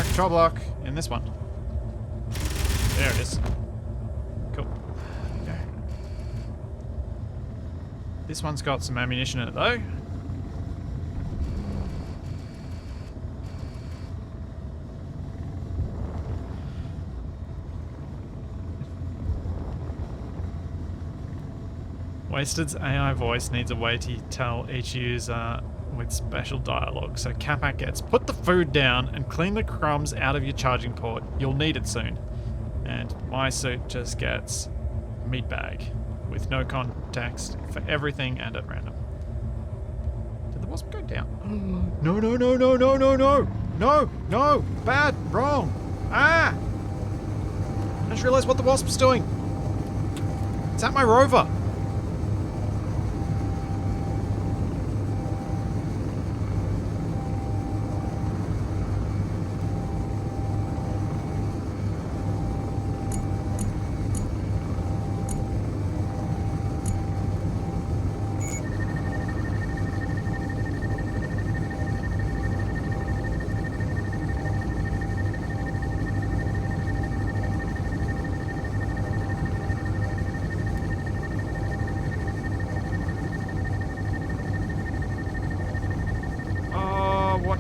Control block in this one. There it is. Cool. Okay. This one's got some ammunition in it though. Wasted's AI voice needs a way to tell each user with special dialogue. So Capac gets, put the food down and clean the crumbs out of your charging port. You'll need it soon. And my suit just gets meat bag with no context for everything and at random. Did the wasp go down? No, no, no, no, no, no, no. No, no, bad, wrong. Ah! I just realized what the wasp's doing. It's at my rover.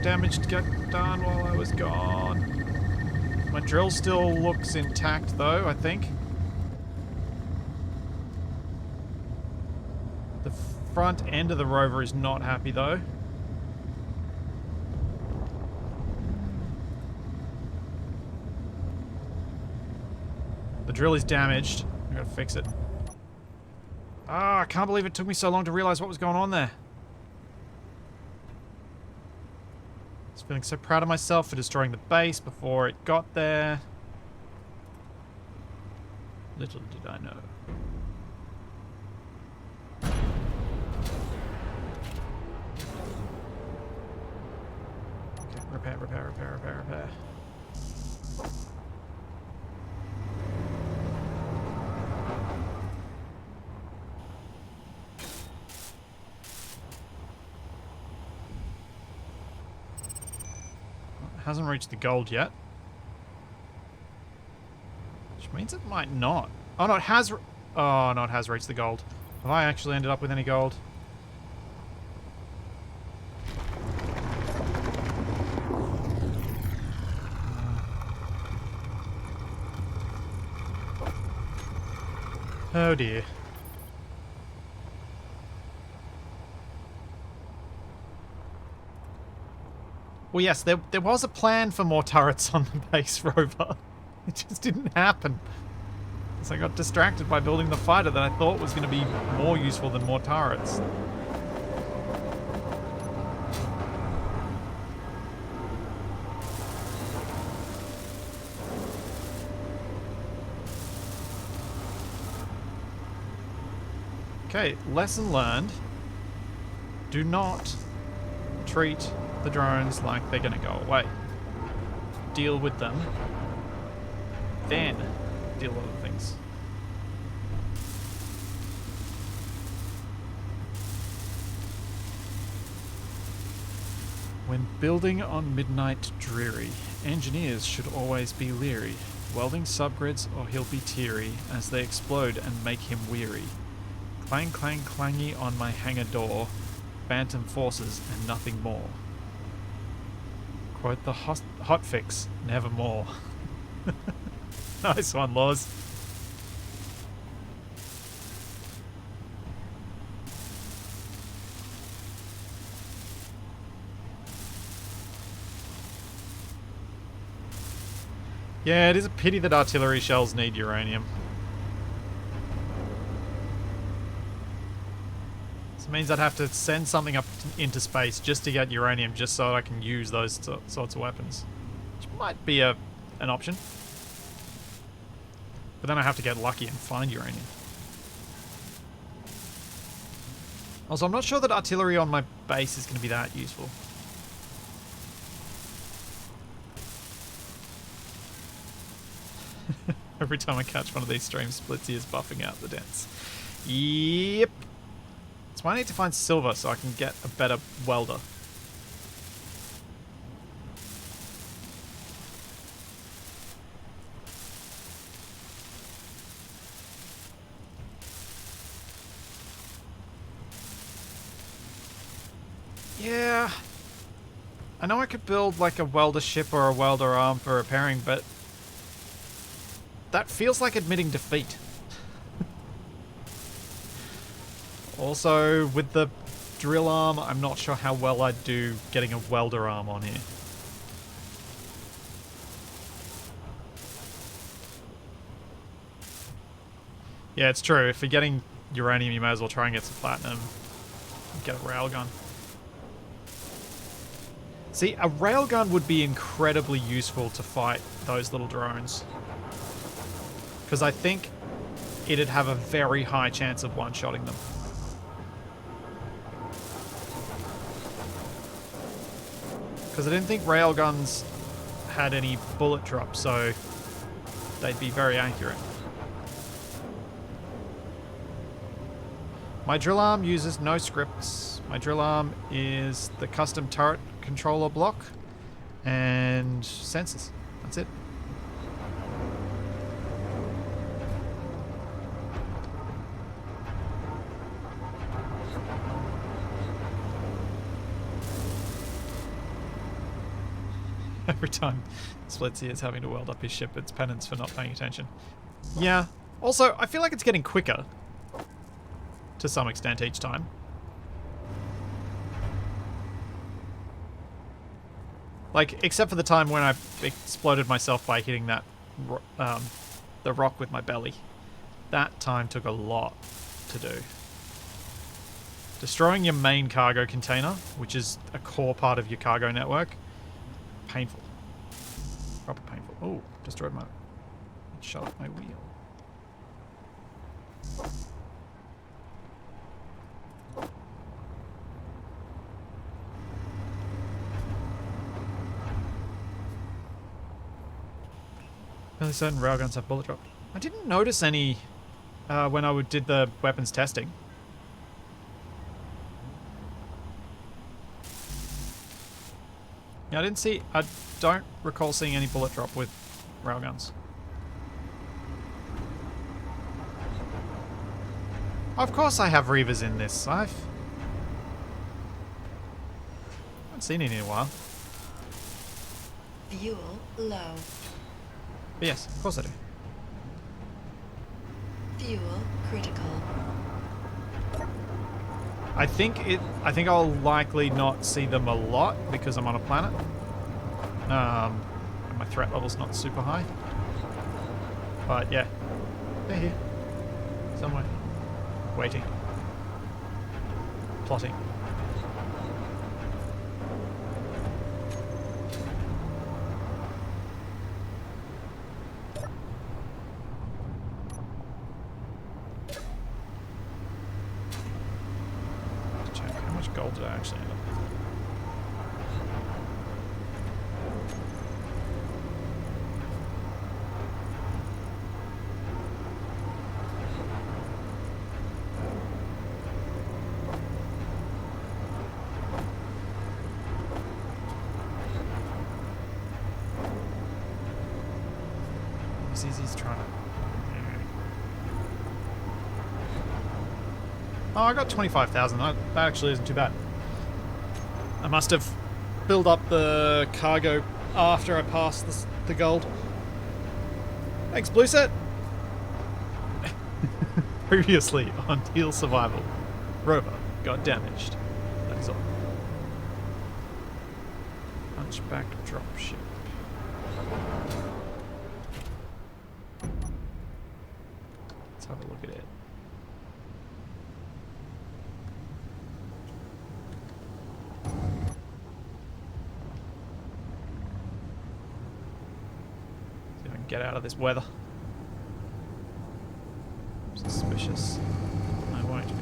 Damage to get done while I was gone. My drill still looks intact though, I think. The front end of the rover is not happy though. The drill is damaged. I gotta fix it. Ah, I can't believe it took me so long to realize what was going on there. Feeling so proud of myself for destroying the base before it got there. Little did I know. Okay, repair, repair, repair, repair, repair. Hasn't reached the gold yet. Which means it might not. Oh no, it has... Oh no, it has reached the gold. Have I actually ended up with any gold? Oh dear. Well, yes, there was a plan for more turrets on the base rover. It just didn't happen. So I got distracted by building the fighter that I thought was going to be more useful than more turrets. Okay, lesson learned. Do not treat the drones like they're gonna go away. Deal with them, then deal with other things. When building on midnight dreary, engineers should always be leery, welding subgrids or he'll be teary as they explode and make him weary. Clang clang clangy on my hangar door, phantom forces and nothing more. Quote the hotfix, nevermore. Nice one, Laws. Yeah, it is a pity that artillery shells need uranium. This means I'd have to send something up into space just to get uranium, just so I can use those sorts of weapons. Which might be an option. But then I have to get lucky and find uranium. Also, I'm not sure that artillery on my base is going to be that useful. Every time I catch one of these stream splits, he is buffing out the dents. Yep. That's why I need to find silver so I can get a better welder. Yeah. I know I could build like a welder ship or a welder arm for repairing, but that feels like admitting defeat. Also, with the drill arm, I'm not sure how well I'd do getting a welder arm on here. Yeah, it's true. If you're getting uranium, you may as well try and get some platinum. Get a railgun. See, a railgun would be incredibly useful to fight those little drones. Because I think it'd have a very high chance of one-shotting them. Because I didn't think railguns had any bullet drop, so they'd be very accurate. My drill arm uses no scripts. My drill arm is the custom turret controller block and sensors. That's it. Every time Splitsy is having to weld up his ship, it's penance for not paying attention. Yeah. Also, I feel like it's getting quicker to some extent each time. Like, except for the time when I exploded myself by hitting that the rock with my belly. That time took a lot to do. Destroying your main cargo container, which is a core part of your cargo network, painful. Proper painful. Oh, destroyed my... It shot up my wheel. Only certain railguns have bullet drop. I didn't notice any when I did the weapons testing. Yeah, I don't recall seeing any bullet drop with railguns. Of course I have reavers in this. I haven't seen any in a while. Fuel low. But yes, of course I do. Fuel critical. I think I'll likely not see them a lot because I'm on a planet. And my threat level's not super high. But yeah, they're here. Somewhere. Waiting. Plotting. Check how much gold did I actually end up with. He's trying to... Oh, I got 25,000. That actually isn't too bad. I must have built up the cargo after I passed the gold. Thanks, Blue Set. Previously on Teal Survival, rover got damaged. That is all. Hunchback dropship. Let's have a look at it. See if I can get out of this weather. Suspicious. I won't be.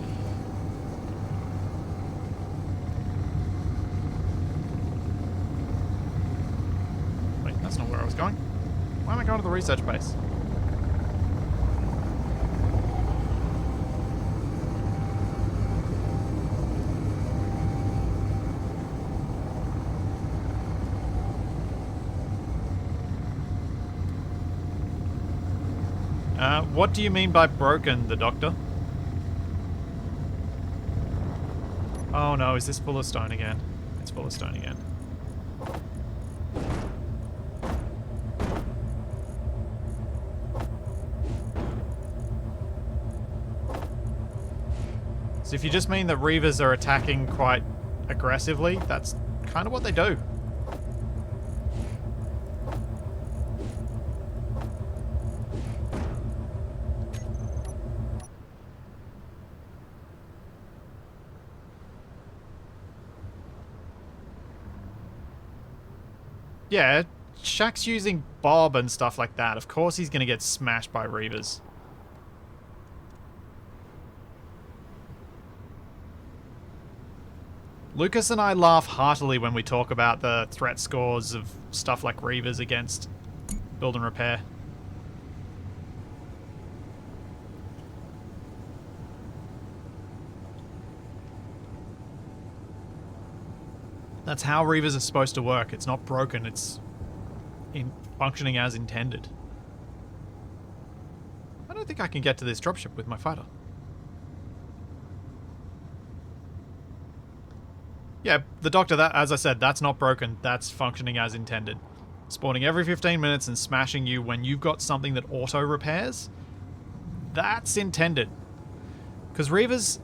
Wait, that's not where I was going. Why am I going to the research base? What do you mean by broken, the doctor? Oh no, is this full of stone again? It's full of stone again. So if you just mean that reavers are attacking quite aggressively, that's kind of what they do. Yeah, Shaq's using Bob and stuff like that. Of course he's going to get smashed by reavers. Lucas and I laugh heartily when we talk about the threat scores of stuff like reavers against build and repair. That's how reavers are supposed to work. It's not broken, it's functioning as intended. I don't think I can get to this dropship with my fighter. Yeah, the doctor, that, as I said, that's not broken. That's functioning as intended. Spawning every 15 minutes and smashing you when you've got something that auto-repairs, that's intended. Because reavers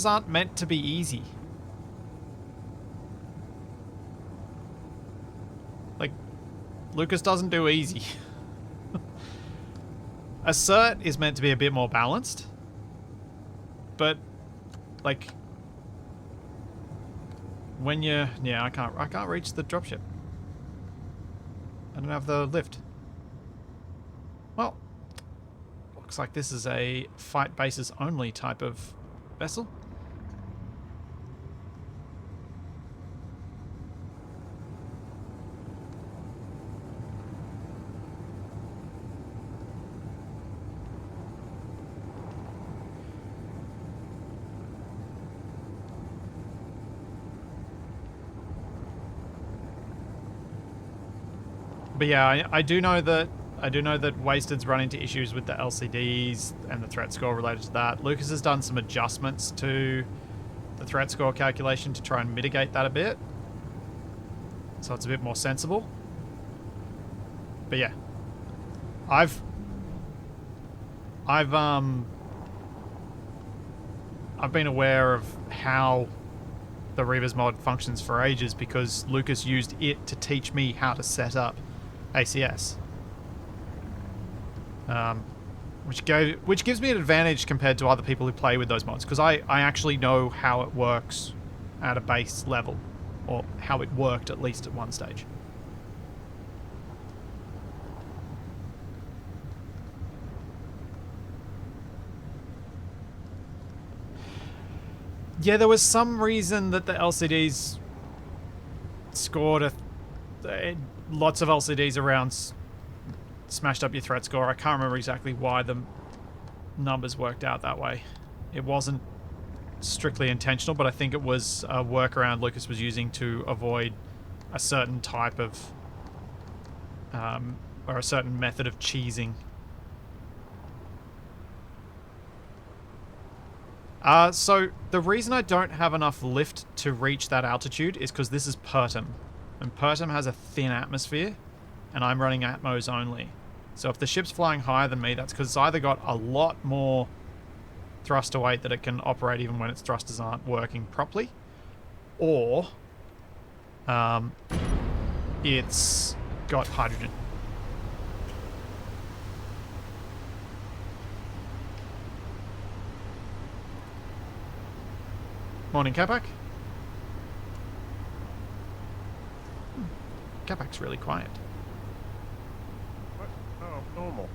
aren't meant to be easy. Like, Lucas doesn't do easy. Assert is meant to be a bit more balanced. But, like, when you're... Yeah, I can't reach the dropship. I don't have the lift. Well, looks like this is a fight bases only type of vessel. But yeah, I do know that Wasted's run into issues with the LCDs and the threat score related to that. Lucas has done some adjustments to the threat score calculation to try and mitigate that a bit, so it's a bit more sensible. But yeah, I've been aware of how the Reavers mod functions for ages because Lucas used it to teach me how to set up ACS, which gives me an advantage compared to other people who play with those mods because I actually know how it works at a base level, or how it worked at least at one stage. Yeah, there was some reason that the LCDs scored lots of LCDs around smashed up your threat score. I can't remember exactly why the numbers worked out that way. It wasn't strictly intentional, but I think it was a workaround Lucas was using to avoid a certain type of or a certain method of cheesing. So the reason I don't have enough lift to reach that altitude is because this is Pertum. And Pertum has a thin atmosphere, and I'm running Atmos only. So if the ship's flying higher than me, that's because it's either got a lot more thrust to weight that it can operate even when its thrusters aren't working properly, or it's got hydrogen. Morning, Capac. Capac's really quiet. What? Oh, I'm normal.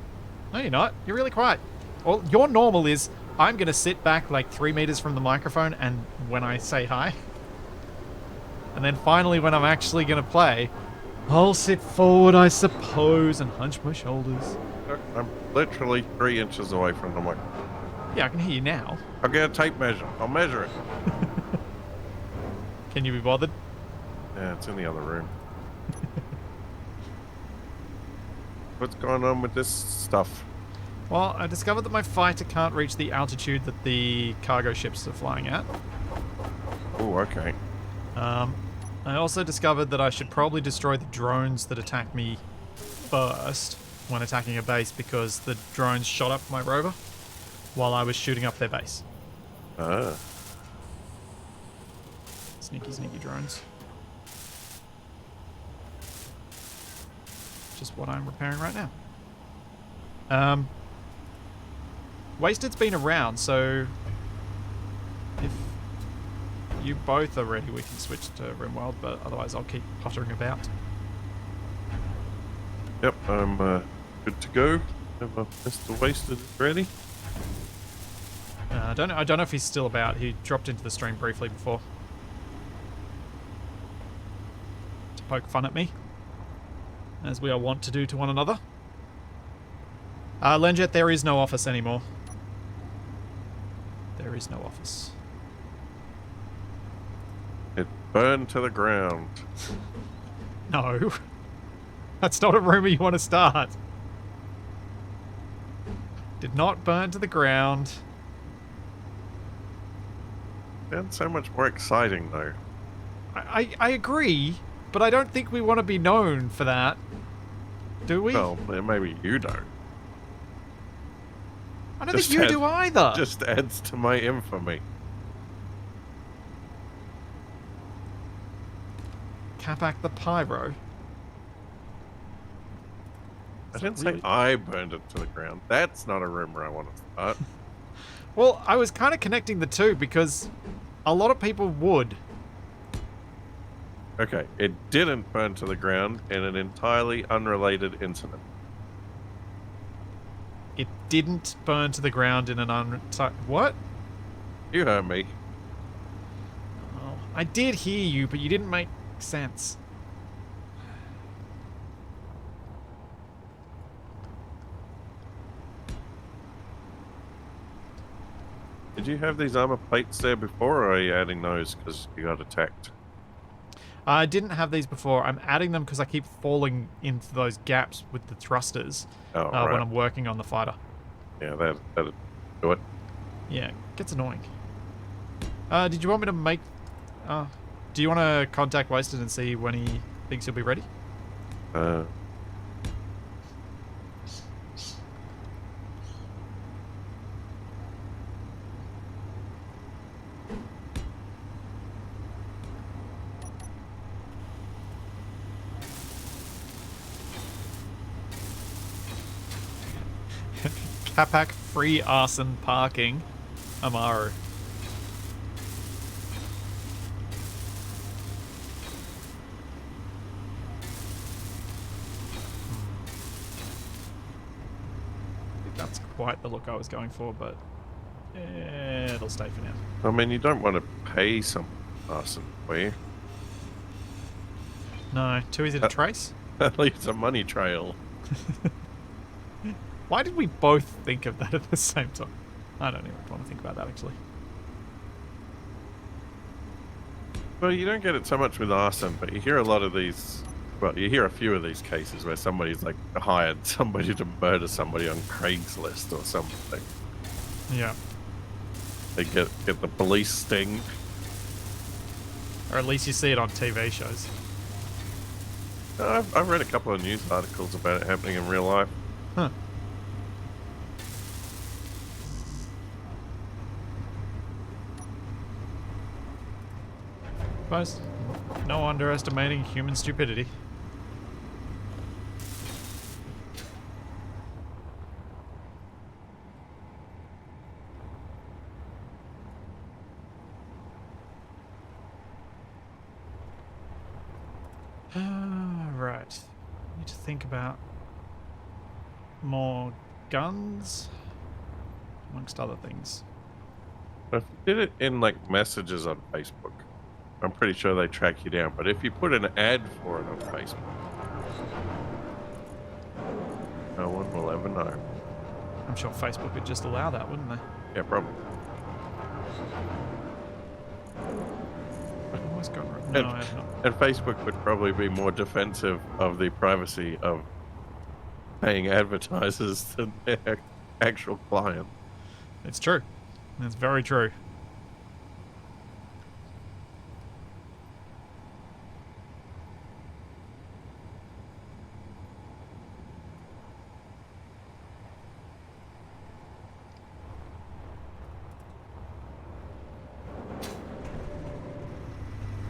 No, you're not. You're really quiet. Well, your normal is I'm going to sit back like 3 meters from the microphone and when I say hi. And then finally when I'm actually going to play, I'll sit forward, I suppose, and hunch my shoulders. Look, I'm literally 3 inches away from the mic. Yeah, I can hear you now. I'll get a tape measure. I'll measure it. Can you be bothered? Yeah, it's in the other room. What's going on with this stuff? Well, I discovered that my fighter can't reach the altitude that the cargo ships are flying at. Oh, okay. I also discovered that I should probably destroy the drones that attack me first when attacking a base because the drones shot up my rover while I was shooting up their base. Ah. Sneaky, sneaky drones. Just what I'm repairing right now. Wasted's been around, so if you both are ready, we can switch to Rimworld, but otherwise I'll keep pottering about. Yep, I'm good to go. Have Mr. Wasted ready? I don't know if he's still about. He dropped into the stream briefly before to poke fun at me, as we are wont to do to one another. Lenjet, there is no office anymore. There is no office. It burned to the ground. No. That's not a rumor you want to start. Did not burn to the ground. Sounds so much more exciting, though. I agree, but I don't think we want to be known for that. Do we? Well, maybe you don't. I don't think you do either. Just adds to my infamy. Capac the Pyro. I didn't say I burned it to the ground. That's not a rumor I want to start. Well, I was kind of connecting the two because a lot of people would. Okay, it didn't burn to the ground in an entirely unrelated incident. It didn't burn to the ground in an What? You heard me. Oh, I did hear you, but you didn't make sense. Did you have these armor plates there before, or are you adding those because you got attacked? I didn't have these before. I'm adding them because I keep falling into those gaps with the thrusters Right. when I'm working on the fighter. Yeah, that'd do it. Yeah, it gets annoying. Did you want me to make... do you want to contact Wasted and see when he thinks he'll be ready? Capac free arson parking. Amaru. That's quite the look I was going for, but it'll stay for now. I mean, you don't want to pay some arson, will you? No, too easy to trace. That leaves a money trail. Why did we both think of that at the same time? I don't even want to think about that, actually. Well, you don't get it so much with arson, but you hear a lot of these... Well, you hear a few of these cases where somebody's, like, hired somebody to murder somebody on Craigslist or something. Yeah. They get the police sting. Or at least you see it on TV shows. I've read a couple of news articles about it happening in real life. Huh. Suppose no underestimating human stupidity. Right. Need to think about more guns, amongst other things. If you did it in like messages on Facebook, I'm pretty sure they track you down. But if you put an ad for it on Facebook, no one will ever know. I'm sure Facebook would just allow that, wouldn't they? Yeah, probably. I've always got rid. No, I have not. And Facebook would probably be more defensive of the privacy of paying advertisers than their actual client. It's true. It's very true.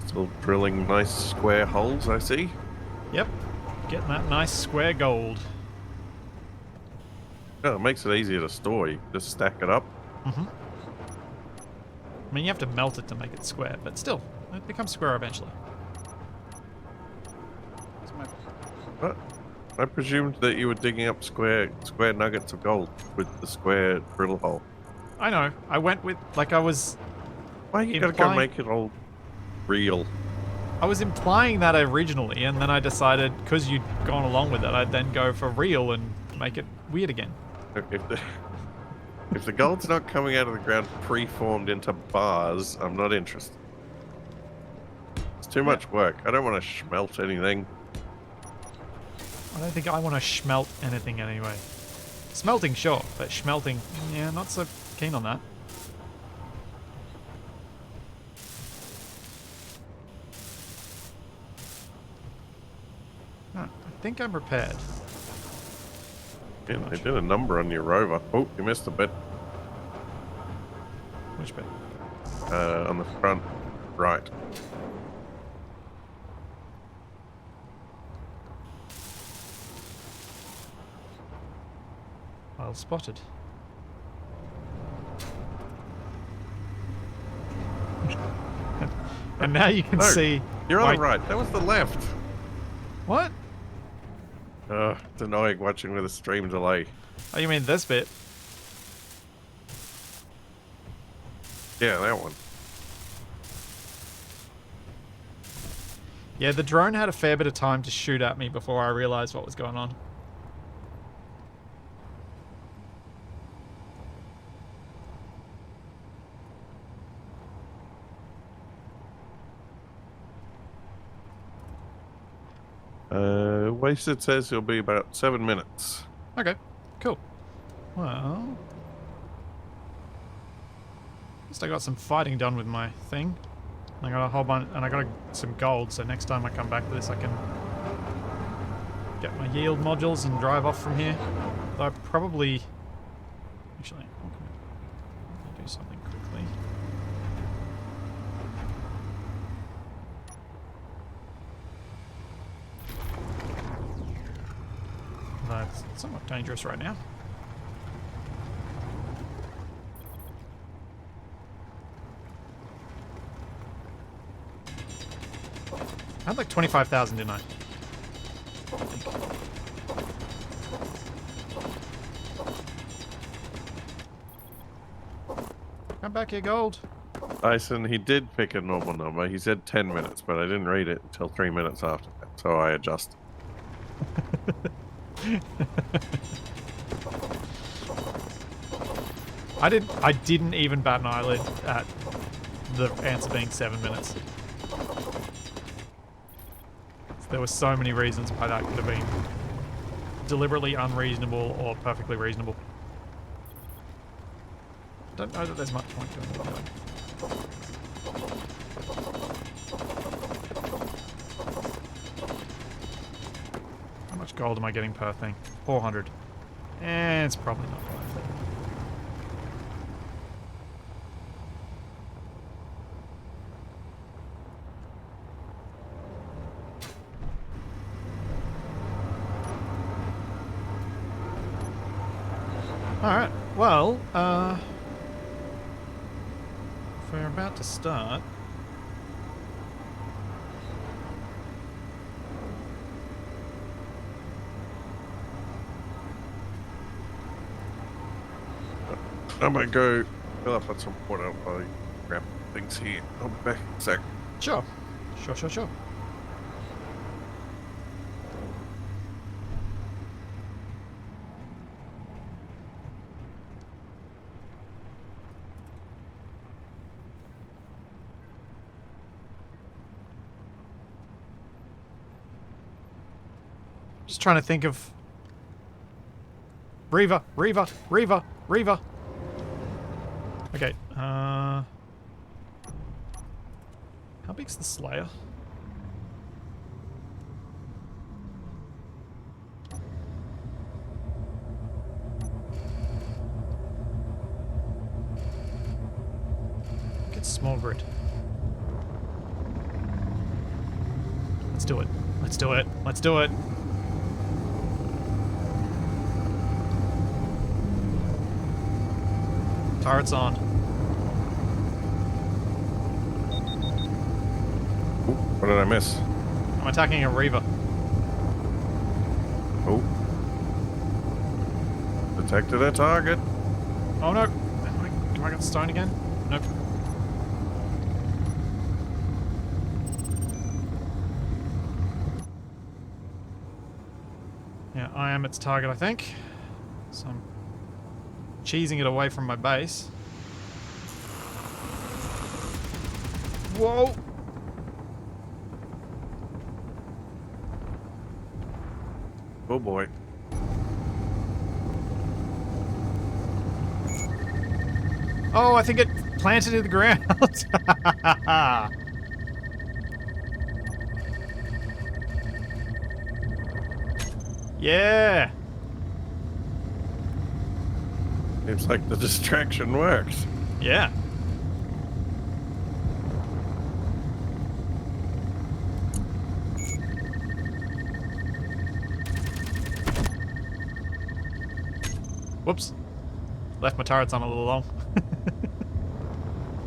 Still drilling nice square holes, I see. Yep. Getting that nice square gold. Oh, it makes it easier to store. You just stack it up. Mm-hmm. I mean, you have to melt it to make it square, but still, it becomes square eventually. What? I presumed that you were digging up square nuggets of gold with the square drill hole. I know. I went with, like, I was Why you gotta go implying- make it all real? I was implying that originally, and then I decided, because you'd gone along with it, I'd then go for real and make it weird again. If the gold's not coming out of the ground pre-formed into bars, I'm not interested. It's too much work. I don't want to smelt anything. I don't think I want to smelt anything anyway. Smelting, sure, but schmelting, yeah, not so keen on that. I think I'm prepared. Yeah, they did a number on your rover. Oh, you missed a bit. Which bit? On the front right. Well spotted. And now you can No, see... You're on why- the right. That was the left. What? It's annoying watching with a stream delay. Oh, you mean this bit? Yeah, that one. Yeah, the drone had a fair bit of time to shoot at me before I realized what was going on. Wasted says it'll be about 7 minutes. Okay, cool. Well... at least I got some fighting done with my thing. I got a whole bunch, and I got some gold, so next time I come back to this I can get my yield modules and drive off from here. Though I probably... Actually, let me do something quickly. That's somewhat dangerous right now. I had like 25,000, didn't I? Come back here, gold. Dyson, he did pick a normal number. He said 10 minutes, but I didn't read it until 3 minutes after that, so I adjusted. I didn't even bat an eyelid at the answer being 7 minutes. There were so many reasons why that could have been deliberately unreasonable or perfectly reasonable. Don't know that there's much point doing what I'm doing. How much gold am I getting per thing? 400. It's probably not worth it. Alright, well, if we're about to start... I'm gonna go fill up on some water while I grab things here. I'll be back in a sec. Sure. Sure. Just trying to think of... Reaver. Okay, how big's the Slayer? Get small grid. Let's do it. Turret's on. Ooh, what did I miss? I'm attacking a Reaver. Oh. Detected a target. Oh no! Can I get the stone again? Nope. Yeah, I am its target, I think. So I'm cheesing it away from my base. Whoa! Oh boy. Oh, I think it planted in the ground. Yeah! Seems like the distraction works. Yeah. Whoops. Left my turrets on a little long.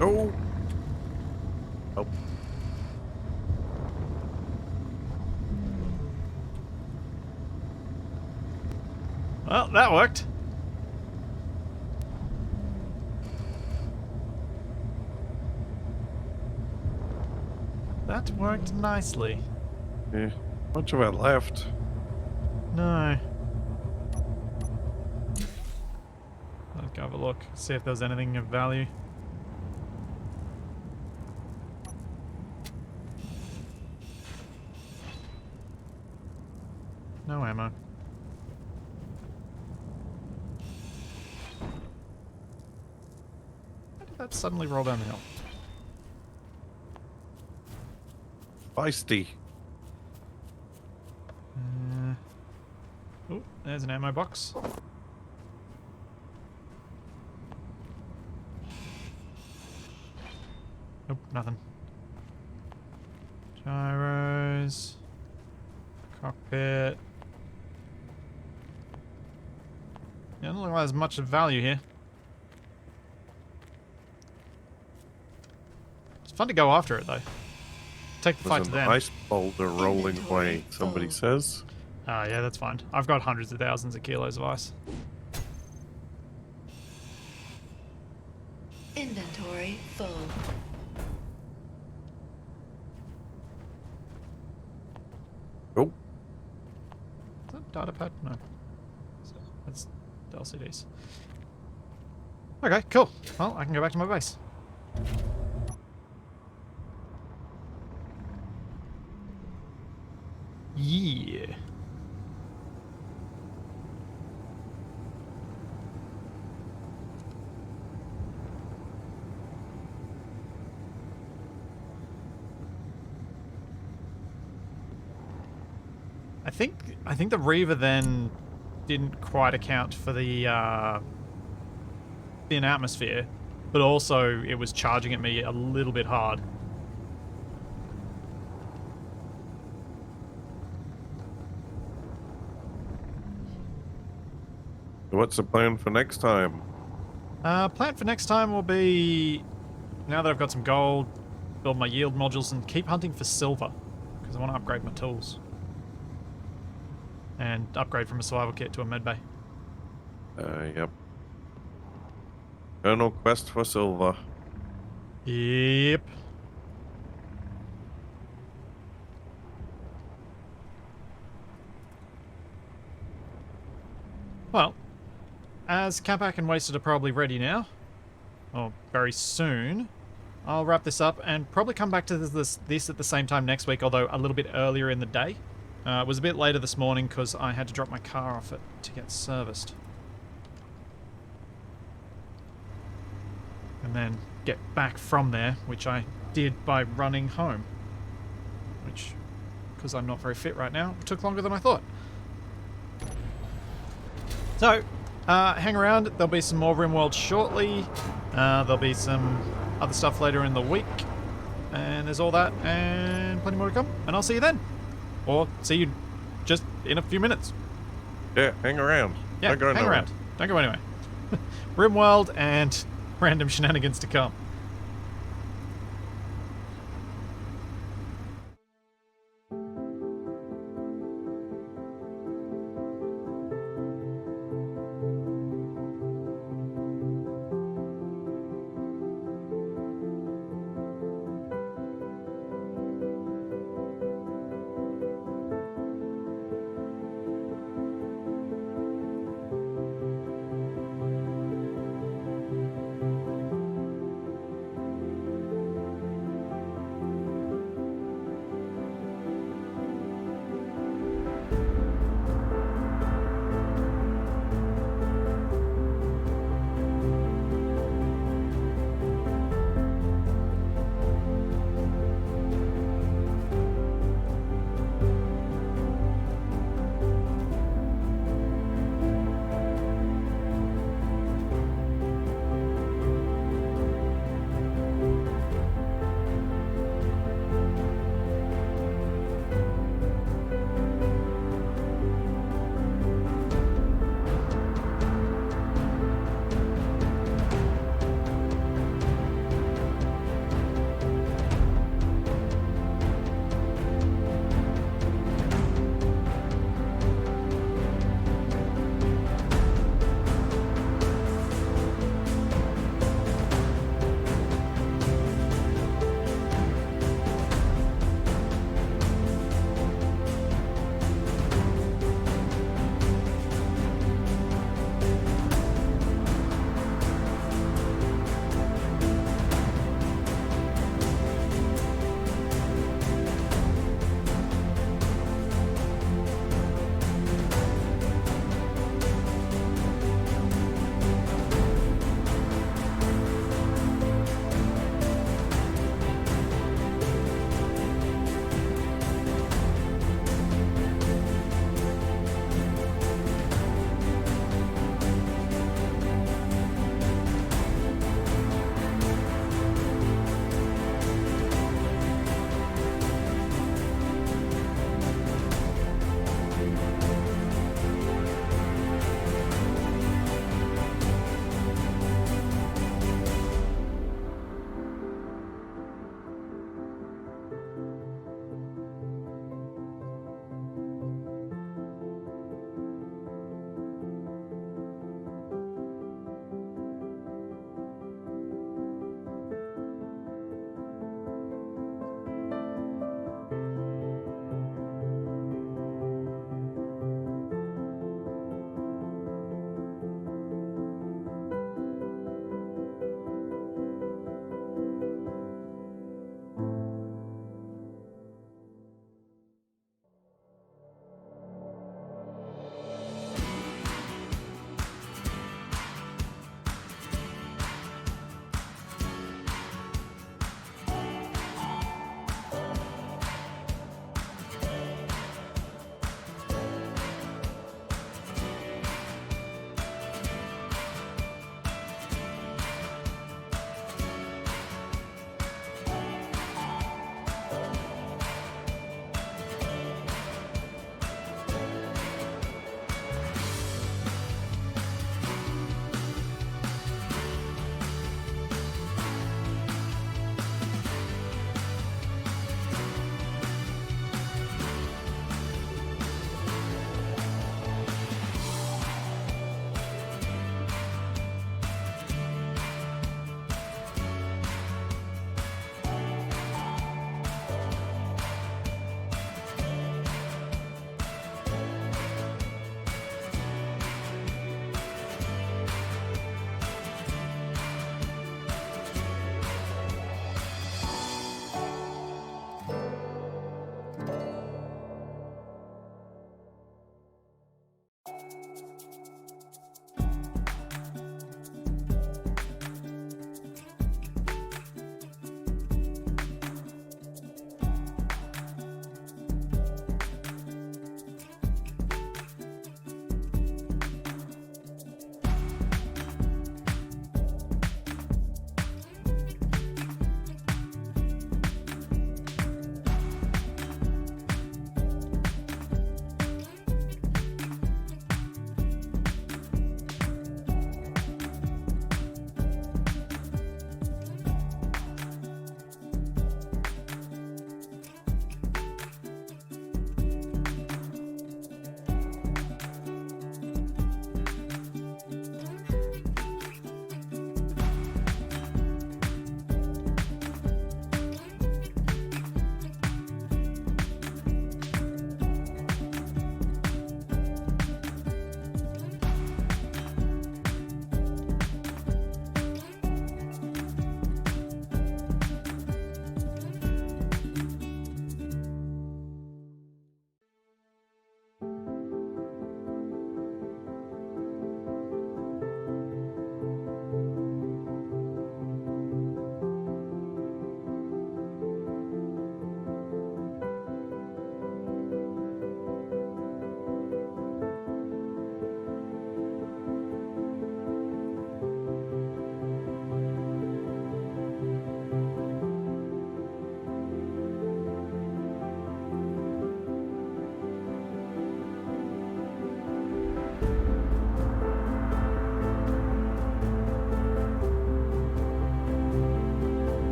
No. Oh. Well, that worked. That worked nicely. Yeah. Much of it left. No. Let's go have a look, see if there's anything of value. No ammo. How did that suddenly roll down the hill? Feisty. Oh, there's an ammo box. Nope, nothing. Gyros. Cockpit. Yeah, doesn't look like there's much of value here. It's fun to go after it, though. Take the fight There's to an them. ice boulder rolling away, somebody full. says. Ah, yeah, that's fine. I've got hundreds of thousands of kilos of ice. Inventory full. Oh. Is that data pad? No. That's the LCDs. Okay, cool. Well, I can go back to my base. Yeah. I think the Reaver then didn't quite account for the thin atmosphere, but also it was charging at me a little bit hard. What's the plan for next time? Plan for next time will be, now that I've got some gold, build my yield modules and keep hunting for silver, because I want to upgrade my tools. And upgrade from a survival kit to a medbay. Yep. Eternal quest for silver. Yep. Well, as Capac and Wasted are probably ready now, or very soon, I'll wrap this up and probably come back to this at the same time next week, although a little bit earlier in the day. It was a bit later this morning because I had to drop my car off it to get serviced. And then get back from there, which I did by running home. Which, because I'm not very fit right now, took longer than I thought. So, hang around. There'll be some more Rimworld shortly. There'll be some other stuff later in the week. And there's all that and plenty more to come. And I'll see you then. Or see you just in a few minutes. Yeah, hang around. Yeah, Don't go hang nowhere. around. Don't go anywhere. Rimworld and random shenanigans to come.